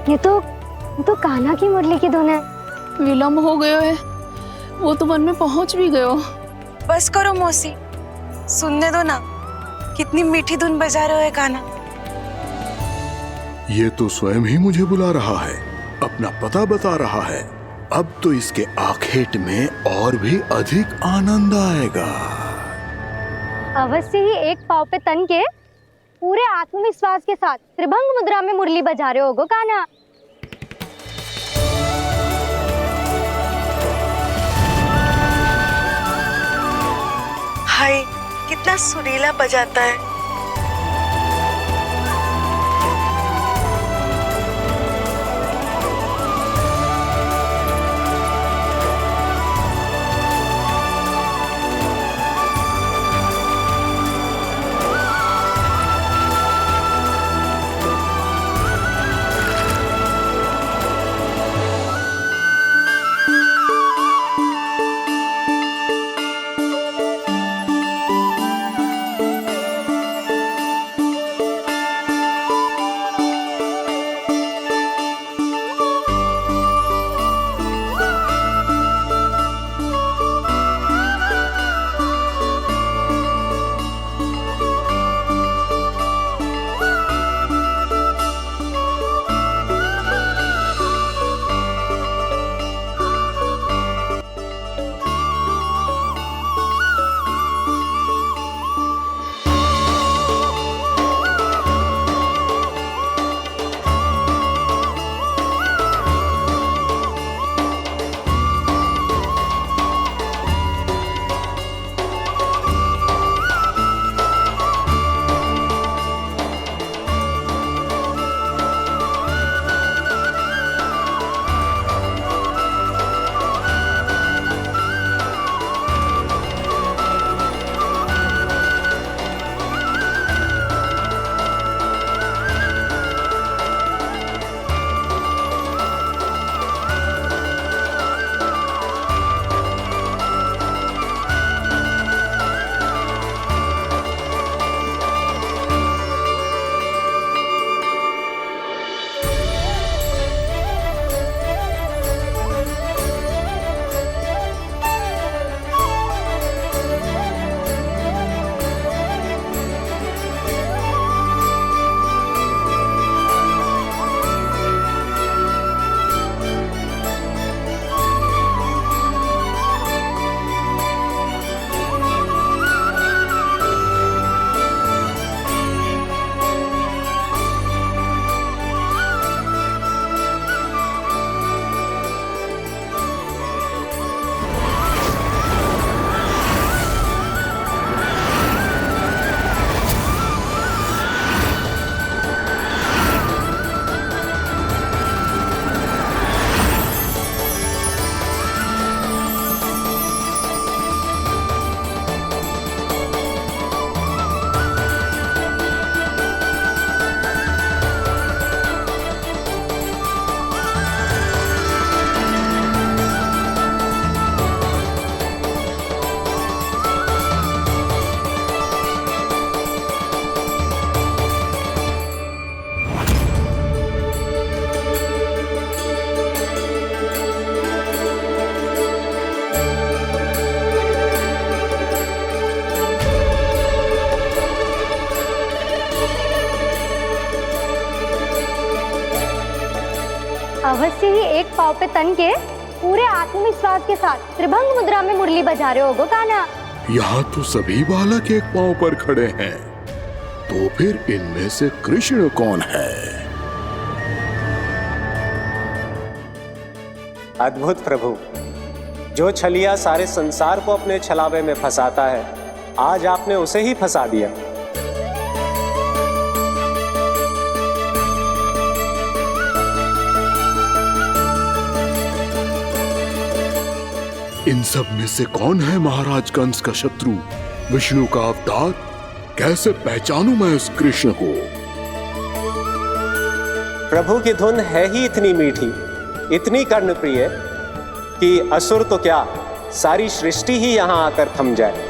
ये तो कान्हा की मुरली की धुन है। विलंब हो गयो है, वो तो वन में पहुंच भी गयो। बस करो मौसी, सुनने दो ना, कितनी मीठी धुन बजा रहे हो कान्हा। ये तो स्वयं ही मुझे बुला रहा है, अपना पता बता रहा है। अब तो इसके आखेट में और भी अधिक आनंद आएगा। अवश्य ही एक पाव पे तन के पूरे आत्मविश्वास के साथ त्रिभंग मुद्रा में मुरली बजा रहे होगो कान्हा। हाय, कितना सुरीला बजाता है। एक पाँव पे तन के पूरे आत्मविश्वास के साथ त्रिभंग मुद्रा में मुरली बजा रहे हो गो कान्हा। यहाँ तो सभी बालक एक पांव पर खड़े हैं, तो फिर इनमें से कृष्ण कौन है? अद्भुत प्रभु, जो छलिया सारे संसार को अपने छलावे में फंसाता है, आज आपने उसे ही फंसा दिया। इन सब में से कौन है महाराज कंस का शत्रु, विष्णु का अवतार? कैसे पहचानूं मैं उस कृष्ण को? प्रभु की धुन है ही इतनी मीठी, इतनी कर्णप्रिय कि असुर तो क्या, सारी सृष्टि ही यहां आकर थम जाए।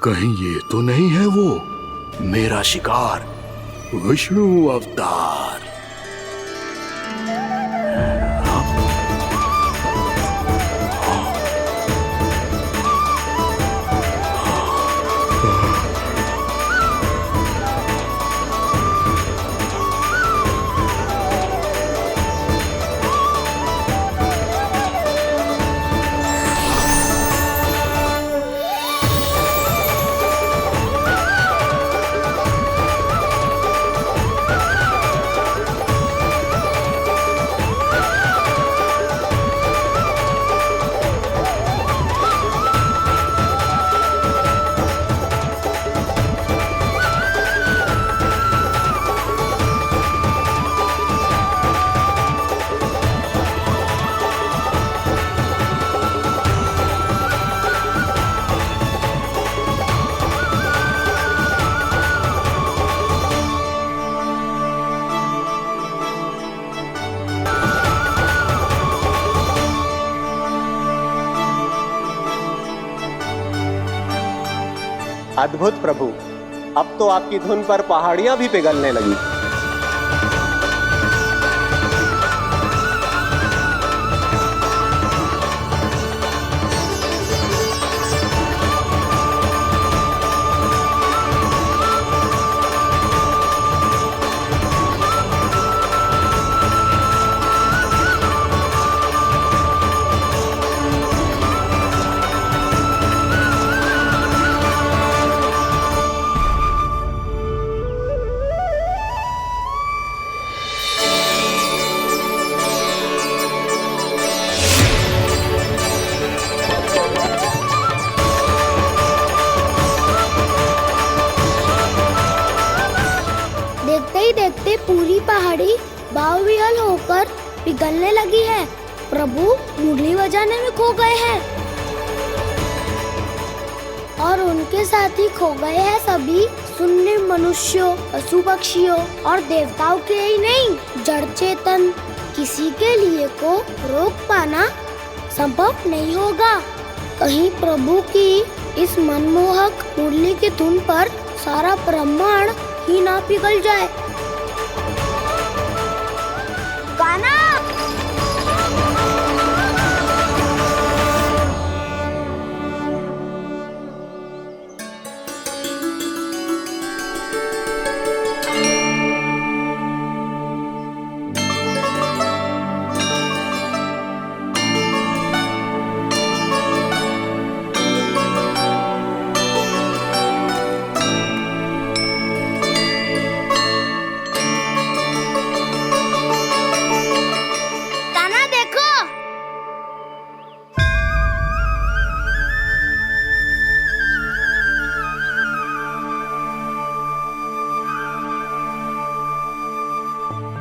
कहीं ये तो नहीं है वो मेरा शिकार, विष्णु अवतार? अद्भुत प्रभु, अब तो आपकी धुन पर पहाड़ियां भी पिघलने लगी। देखते पूरी पहाड़ी बावरियल होकर पिघलने लगी है। प्रभु मुरली बजाने में खो गए हैं और उनके साथ ही खो गए हैं सभी सुनने मनुष्यों, पशु पक्षियों और देवताओं के ही नहीं, जड़ चेतन किसी के लिए को रोक पाना संभव नहीं होगा। कहीं प्रभु की इस मनमोहक मुरली की धुन पर सारा ब्रह्मांड ही ना पिघल जाए। गाना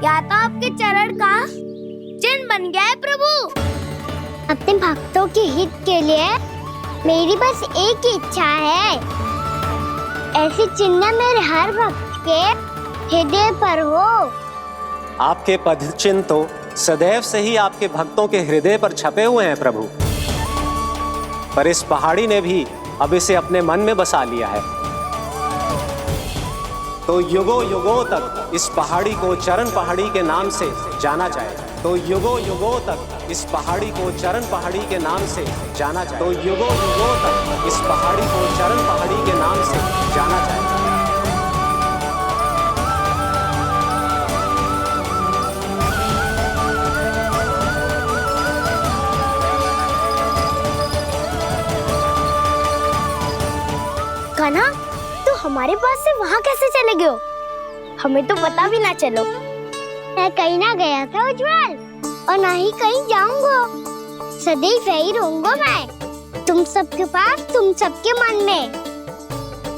क्या तो आपके चरण का चिन्ह बन गया है प्रभु। अपने भक्तों के हित के लिए मेरी बस एक ही इच्छा है, ऐसी चिन्ह मेरे हर भक्त के हृदय पर हो। आपके पद चिन्ह तो सदैव से ही आपके भक्तों के हृदय पर छपे हुए हैं प्रभु, पर इस पहाड़ी ने भी अब इसे अपने मन में बसा लिया है, तो युगों युगों तक इस पहाड़ी को चरण पहाड़ी के नाम से जाना जाएगा। तो युगों युगों तक इस पहाड़ी को चरण पहाड़ी के नाम से जाना जाए। तो युगों युगों तक इस पहाड़ी को चरण पहाड़ी के नाम से जाना जाएगा। कान्हा, तू हमारे पास से वहाँ कैसे चले गए हो? हमें तो पता भी ना चलो। मैं कहीं ना गया था उज्जवल, और ना ही कहीं जाऊंगा। सदैव यही रहूंगा मैं, तुम सबके पास, तुम सबके मन में।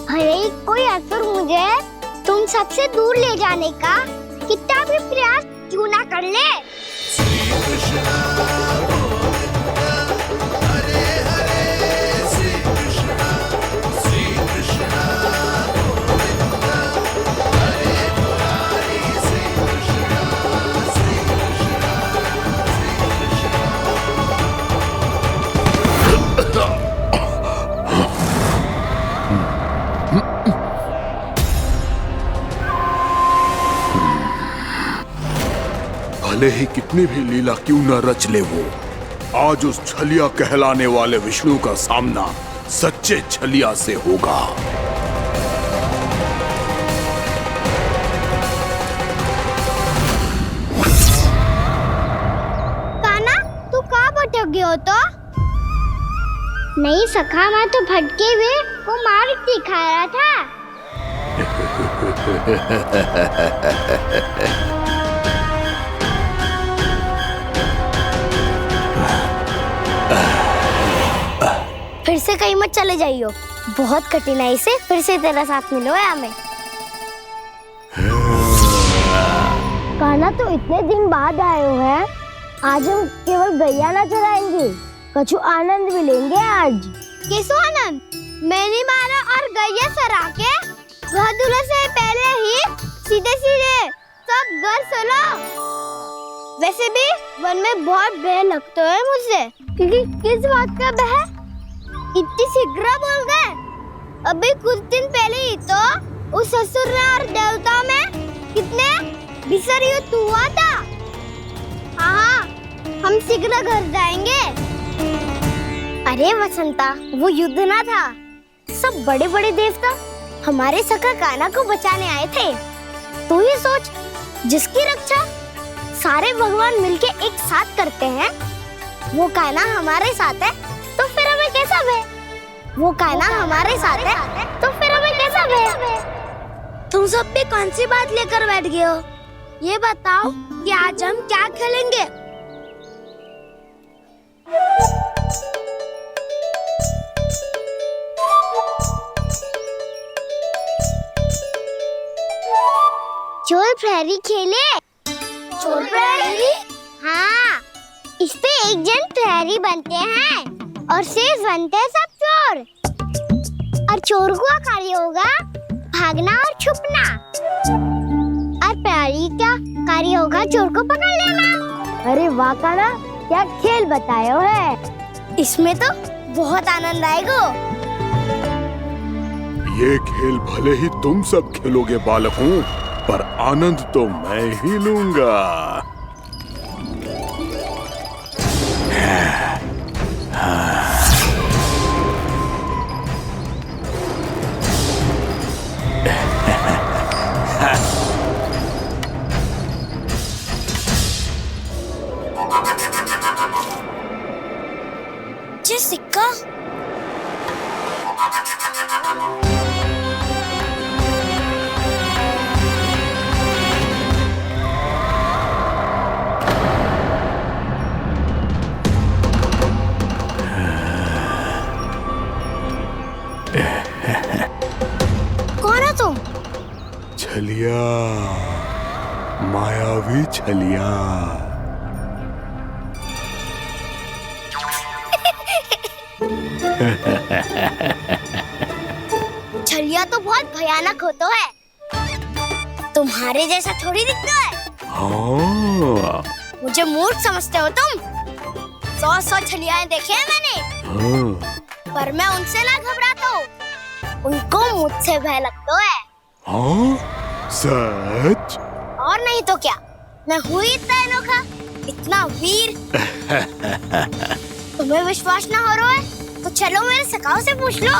हर एक कोई असुर मुझे तुम सबसे दूर ले जाने का कितना भी प्रयास क्यों ना कर ले। भले ही कितनी भी लीला क्यों न रच ले वो, आज उस छलिया कहलाने वाले विष्णु का सामना सच्चे छलिया से होगा। कान्हा, तू कहाँ भटक गए हो? तो नहीं सखा, मैं तो भटके हुए को मार्ग दिखा रहा था। फिर से कहीं मत चले जाइयो, बहुत कठिनाई से फिर से तेरा साथ मिलो है हमें। कान्हा, तो इतने दिन बाद आए हो हैं, आज हम केवल गैया ना चराएंगे, कछु आनंद भी लेंगे आज। कैसो आनंद? मैंने मारा और गैया चरा के घर दूल्हे से पहले ही सीधे सीधे सब घर चलो। वैसे भी वन में बहुत भय लगता है मुझे, क्योंकि किस बात का भय? इतनी शीघ्र बोल गए। अभी कुछ दिन पहले ही तो उस असुर और देवता में कितने भीषण युद्ध हुआ था। हाँ, हम शीघ्र घर जाएंगे। अरे वसंता, वो युद्ध ना था, सब बड़े बड़े देवता हमारे सखा कान्हा को बचाने आए थे। तू ही सोच, जिसकी रक्षा सारे भगवान मिलके एक साथ करते हैं, वो कान्हा हमारे साथ है, तो फिर हमें कैसा भय? वो कान्हा हमारे साथ है, तो फिर हमें कैसा भय? तुम सब भी कौन सी बात लेकर बैठ गए हो? ये बताओ कि आज हम क्या खेलेंगे? चोर प्रहरी खेले। चोर प्रहरी? हाँ, इस पे एक जन प्रहरी बनते हैं और शेष बनते हैं सब चोर। और चोर का कार्य होगा भागना और छुपना, और प्रहरी का कार्य होगा चोर को पकड़ लेना। अरे वाह कान्हा, क्या खेल बताया है। इसमें तो बहुत आनंद आएगा। ये खेल भले ही तुम सब खेलोगे बालकों, पर आनंद तो मैं ही लूंगा। जी सिक्का। कौन है तुम? छलिया, मायावी छलिया। छलिया तो बहुत भयानक होता है, तुम्हारे जैसा थोड़ी दिखता है। हाँ। मुझे मूर्ख समझते हो तुम? 100 छलियाएं देखे हैं मैंने। हाँ। पर मैं उनसे ना घबराता हूँ, उनको मुझसे भय लगता है। हाँ? सच? और नहीं तो क्या, मैं हुई इतना अनोखा इतना वीर। तुम्हें विश्वास ना हो रहा है तो चलो मेरे सखाओं से पूछ लो।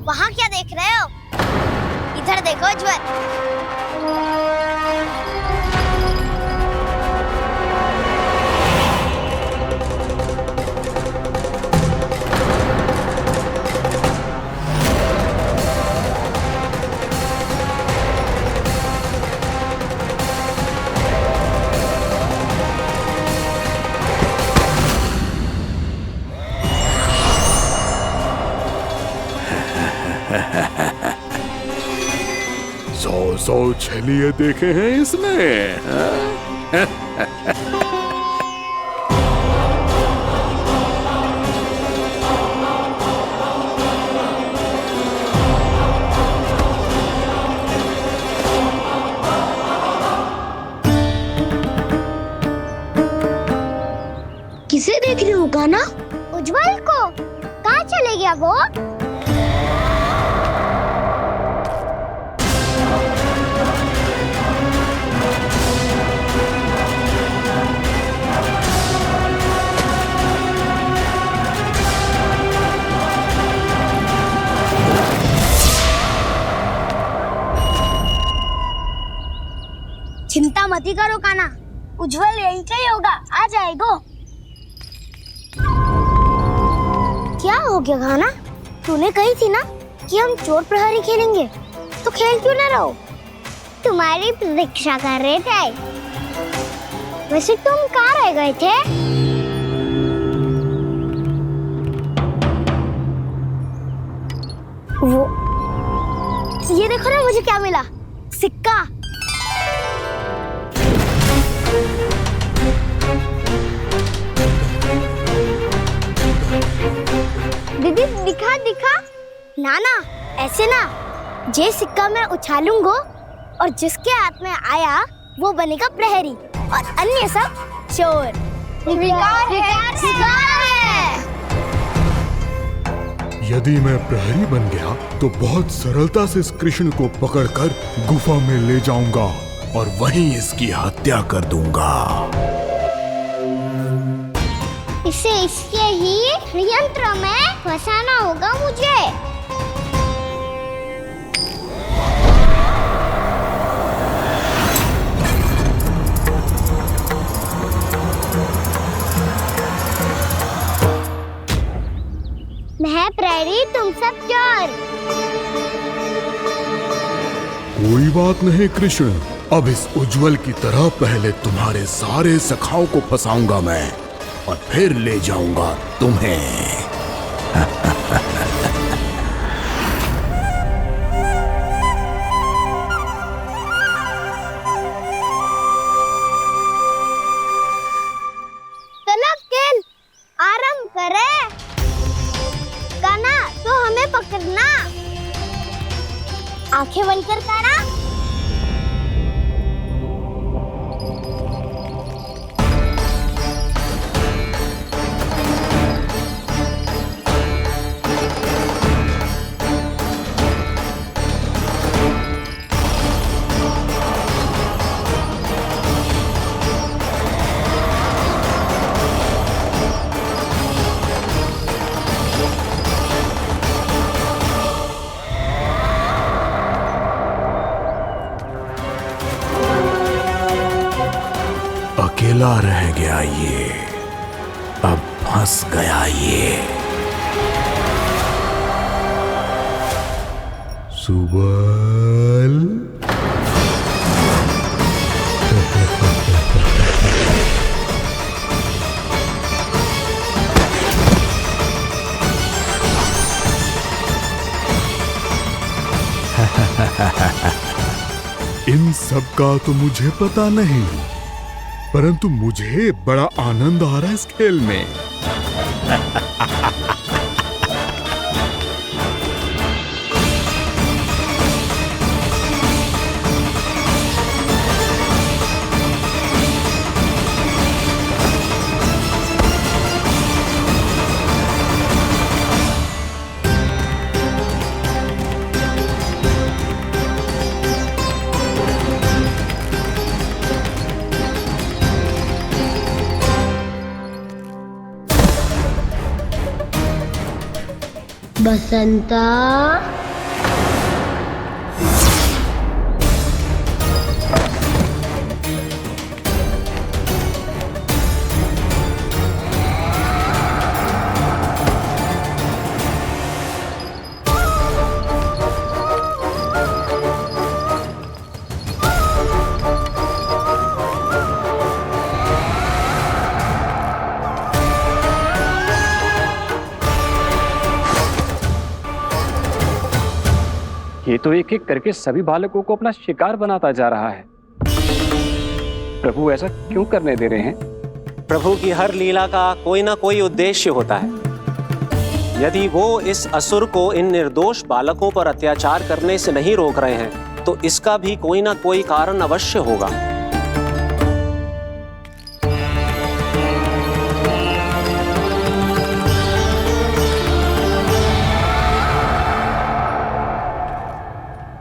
वहाँ क्या देख रहे हो? इधर देखो उज्जवल। सौ छलिए देखे हैं इसने। किसे देख रही हो कान्हा? उज्जवल को। कहाँ चले गया वो? चिंता मत करो कान्हा, उज्जवल यहीं का ही होगा, आ जाएगा। क्या हो गया कान्हा? तूने कही थी ना कि हम चोर प्रहरी खेलेंगे, तो खेल क्यों ना रहो? तुम्हारी प्रतीक्षा कर रहे थे। वैसे तुम कहाँ रह गए थे? वो ये देखो ना, मुझे क्या मिला? सिक्का। दीदी दिखा दिखा। ना ना, ऐसे ना। जे सिक्का मैं उछालूंगा और जिसके हाथ में आया वो बनेगा प्रहरी और अन्य सब चोर। स्वीकार है। यदि मैं प्रहरी बन गया तो बहुत सरलता से इस कृष्ण को पकड़कर गुफा में ले जाऊंगा और वहीं इसकी हत्या कर दूंगा। इसे इसके ही यंत्र में फंसाना होगा मुझे। मैं प्रहरी, तुम सब चोर। कोई बात नहीं कृष्ण, अब इस उज्जवल की तरह पहले तुम्हारे सारे सखाओं को फंसाऊंगा मैं और फिर ले जाऊंगा तुम्हें। चलो खेल आरंभ करें। कान्हा तो हमें पकड़ना। आंखें बंद कर कान्हा। अकेला रह गया ये, अब फंस गया ये। सुबल। इन सब का तो मुझे पता नहीं, परंतु मुझे बड़ा आनंद आ रहा है इस खेल में। बसंता, ये तो एक एक करके सभी बालकों को अपना शिकार बनाता जा रहा है। प्रभु ऐसा क्यों करने दे रहे हैं? प्रभु की हर लीला का कोई ना कोई उद्देश्य होता है। यदि वो इस असुर को इन निर्दोष बालकों पर अत्याचार करने से नहीं रोक रहे हैं तो इसका भी कोई ना कोई कारण अवश्य होगा।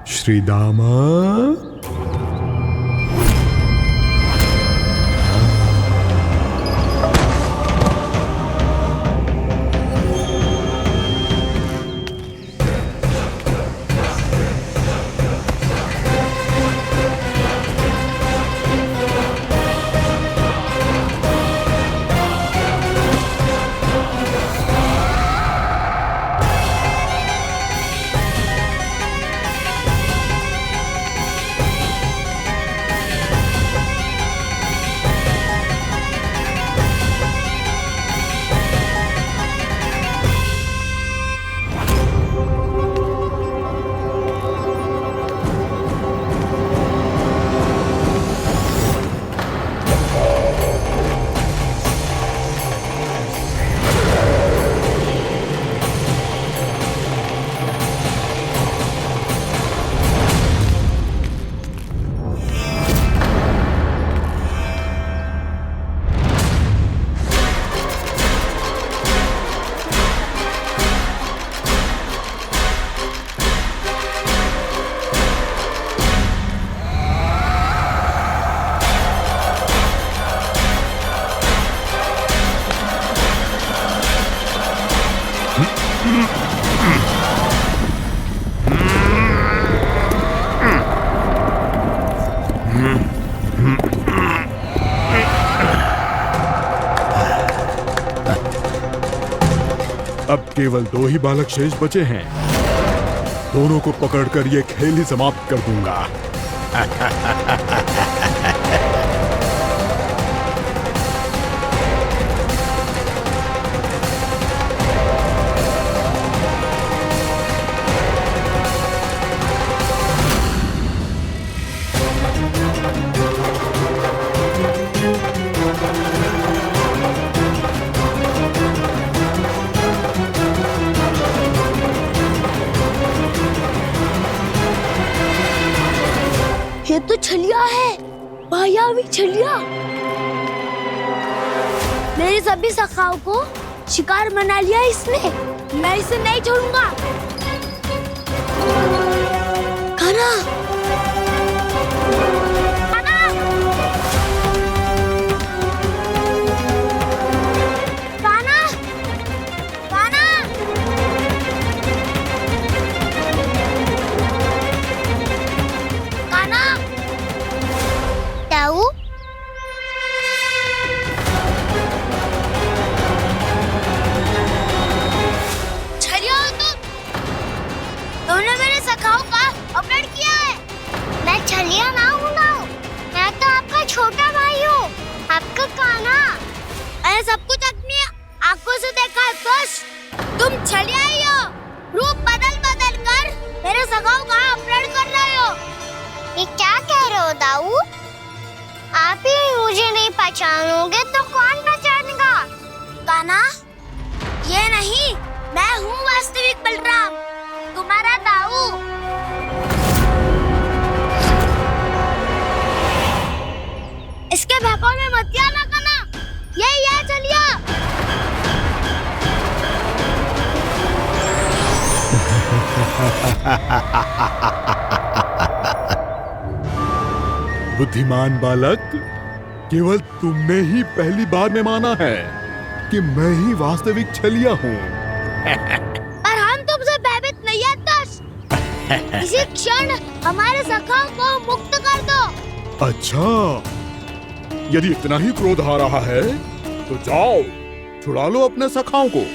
श्री दामा, अब केवल 2 ही बालक शेष बचे हैं। दोनों को पकड़कर ये खेल ही समाप्त कर दूंगा। ये तो छलिया है, मायावी छलिया। मेरे सभी सखाओं को शिकार बना लिया इसने। मैं इसे नहीं छोड़ूंगा। कान्हा, कान्हा, कान्हा, कान्हा। कान्हा, ताऊ, छलिया हो तुम? तुमने मेरे सखाओं का अपहरण किया है। मैं छलिया ना हूँ ना, मैं तो आपका छोटा भाई हूँ, आपका कान्हा। मैंने सब कुछ अपनी आंखों से देखा है बस। तुम छलिया ही हो। रूप बदल बदल कर मेरे सखाओं का अपहरण कर रहे हो। ये क्या कह रहे हो दाऊ? आप ही मुझे नहीं पहचानोगे तो कौन पहचानेगा? कान्हा, ये नहीं, मैं हूँ वास्तविक बलराम, तुम्हारा दाऊ। इसके भैकों में मत आना कान्हा, ये चलिया। बुद्धिमान बालक, केवल तुमने ही पहली बार में माना है कि मैं ही वास्तविक छलिया हूँ। पर हम तुम इसी क्षण हमारे सखाओं को मुक्त कर दो। अच्छा, यदि इतना ही क्रोध आ रहा है तो जाओ छुड़ा लो अपने सखाओं को।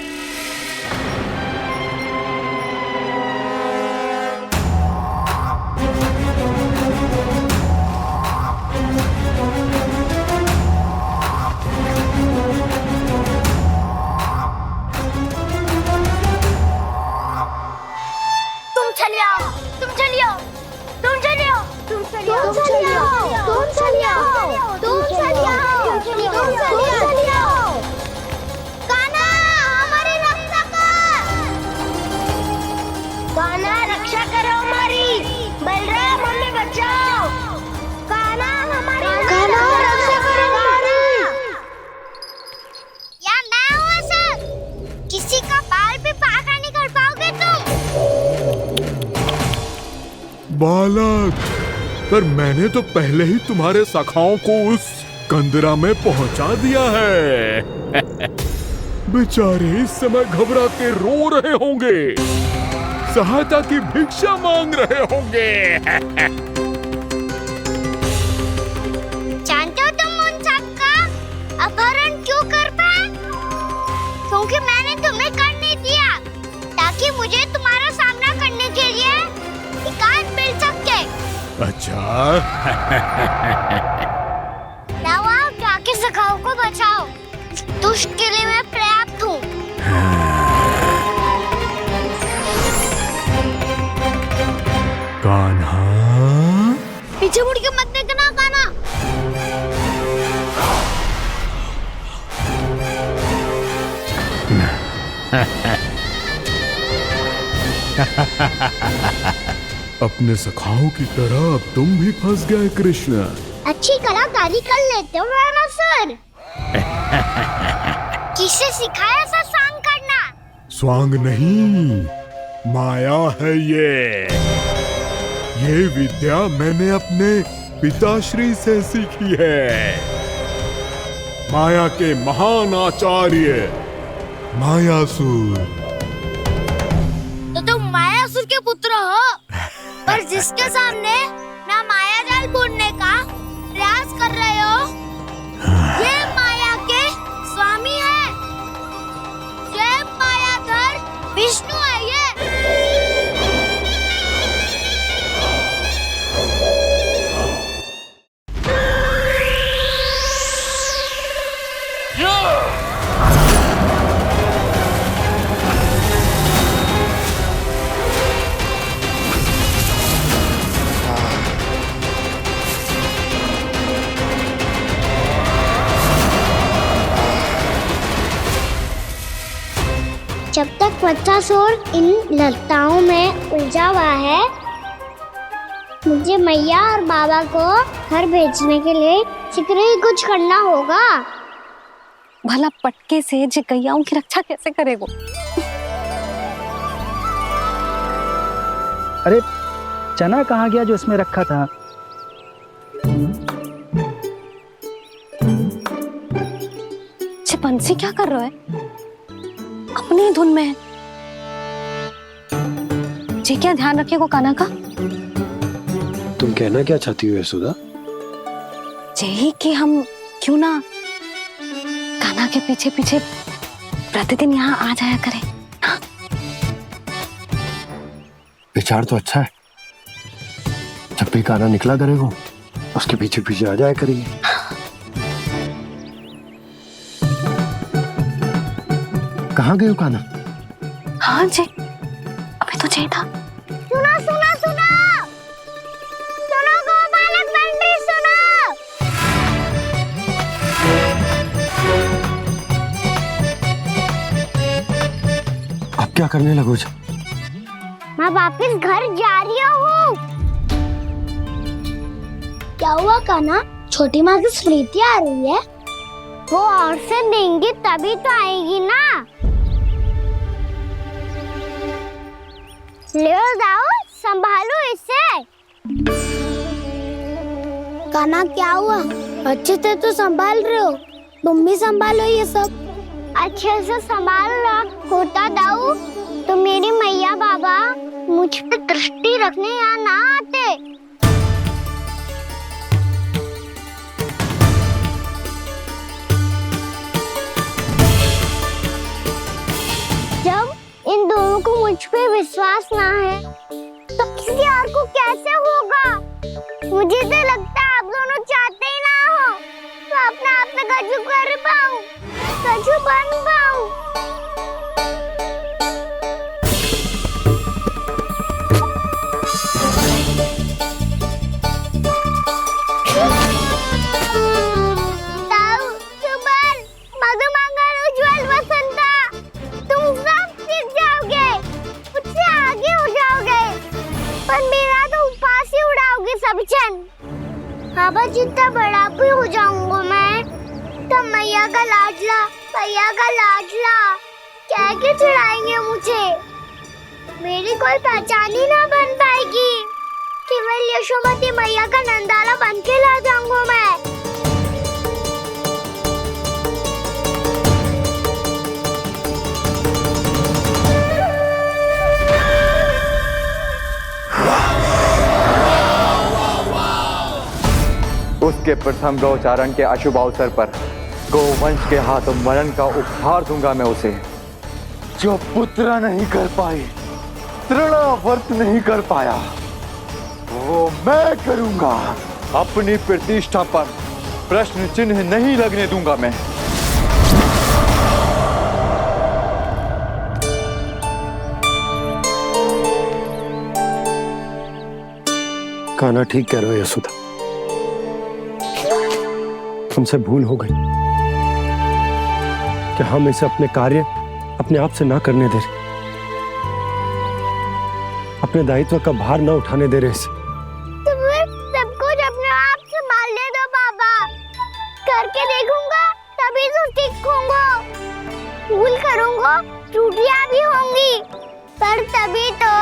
बालक, पर मैंने तो पहले ही तुम्हारे सखाओं को उस कंदरा में पहुंचा दिया है। बेचारे इस समय घबरा के रो रहे होंगे, सहायता की भिक्षा मांग रहे होंगे। जानते हो तुम उन सबका अपहरण क्यों कर पाए? क्योंकि मैंने तुम्हें कर नहीं दिया, ताकि मुझे तुम्हारा सामना करने के लिए हिकायत मिल सके। अच्छा। जाओ जाके सखाओ को बचाओ, दुष्ट के लिए मैं पर्याप्त हूँ। कान्हा, पीछे मुड़ के मत देखना कान्हा। अपने सखाओं की तरह अब तुम भी फंस गए कृष्ण। अच्छी कलाकारी कर लेते हो रावणासुर। किसे सिखाया ऐसा स्वांग करना? स्वांग नहीं, माया है ये विद्या मैंने अपने पिताश्री से सीखी है। माया के महान आचार्य मायासुर। तो तुम मायासुर के पुत्र हो, पर जिसके सामने ना माया जाल बुनने का प्रयास कर रहे हो, ये माया के स्वामी है। ये मायाधर विष्णु है। ये जब तक वत्सासुर इन लताओं में उलझा हुआ है, मुझे मैया और बाबा को घर भेजने के लिए शीघ्र ही कुछ करना होगा। भला पटके से जिगैयाओं की रक्षा कैसे करेगो? अरे चना कहाँ गया जो इसमें रखा था? बंसी क्या कर रहा है? अपनी धुन में है। जी क्या ध्यान रखिएगा कान्हा का। तुम कहना क्या चाहती हो यशोदा? यही कि हम क्यों ना कान्हा के पीछे पीछे प्रतिदिन यहाँ आ जाया करें। हाँ? विचार तो अच्छा है। जब भी कान्हा निकला करेगा उसके पीछे पीछे आ जाया करेंगे। कहाँ गए हो कान्हा? हाँ जी, अभी तो चाहिए था। सुनो सुनो सुनो सुनो गोपालक मंत्री सुनो। अब क्या करने लगोगे? मैं वापस घर जा रही हूँ। क्या हुआ कान्हा? छोटी माँ की स्मृति आ रही है। वो और से देंगी तभी तो आएगी ना। ले जाओ, संभालो इसे। कान्हा क्या हुआ? अच्छे से तो संभाल रहे हो, तुम भी संभालो ये सब। अच्छे से संभालना होता दाऊ तो मेरी मैया बाबा मुझ पे दृष्टि रखने यहाँ ना आते। जब इन दोनों को मुझ पे विश्वास ना है तो किसी और को कैसे होगा? मुझे तो लगता है आप दोनों चाहते ही ना हो तो अपने आप में गजू कर पाऊं, गजू बन पाऊं। बाबा जितना बड़ा भी हो जाऊंगा मैं तब मैया का लाडला कह के चिढ़ाएंगे मुझे। मेरी कोई पहचान ही ना बन पाएगी। केवल यशोमती मैया का नंदाला बन के ला जाऊंगा मैं। उसके प्रथम गौचारण के अशुभ अवसर पर गोवंश के हाथों मरण का उपहार दूंगा मैं उसे। जो पुत्र नहीं कर पाई, तृणावर्त नहीं कर पाया, वो मैं करूंगा। अपनी प्रतिष्ठा पर प्रश्न चिन्ह नहीं लगने दूंगा मैं। कान्हा ठीक कह रहे हो यशोदा, हमसे भूल हो गई कि हम इसे अपने कार्य अपने आप से ना करने दे रहे, अपने दायित्व का भार ना उठाने दे रहे इसे। तो फिर सब कुछ अपने आप से संभालने दो बाबा, करके देखूंगा तभी तो सीखूंगा। भूल करूंगा, त्रुटियां भी होंगी, पर तभी तो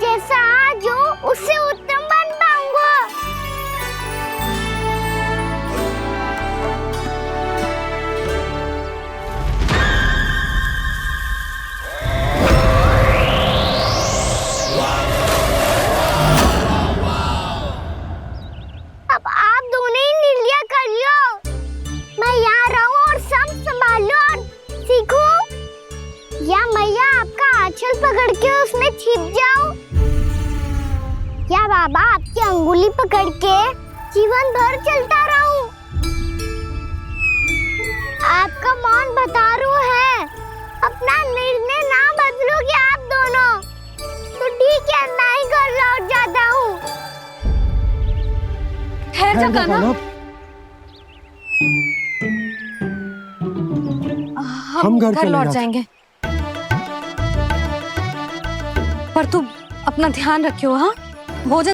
जैसा आज हूं उससे उत्तम बन पाऊंगा। अब आप दोनों ही निर्णय कर लो, मैं यहाँ रहूं और सब संभाल लूं और सीखूं, या मैया आपका आंचल पकड़ के उसमें छिप जाऊं, या बाबा आपकी अंगुली पकड़ के जीवन भर चलता रहूं। आपका मौन बतारू है, अपना निर्णय ना बदलोगे आप दोनों तो ठीक है, मैं ही घर लौट जाता हूँ। ठहर जा कान्हा, हम घर लौट जाएंगे, पर तू अपना ध्यान रखियो। हाँ, भोजन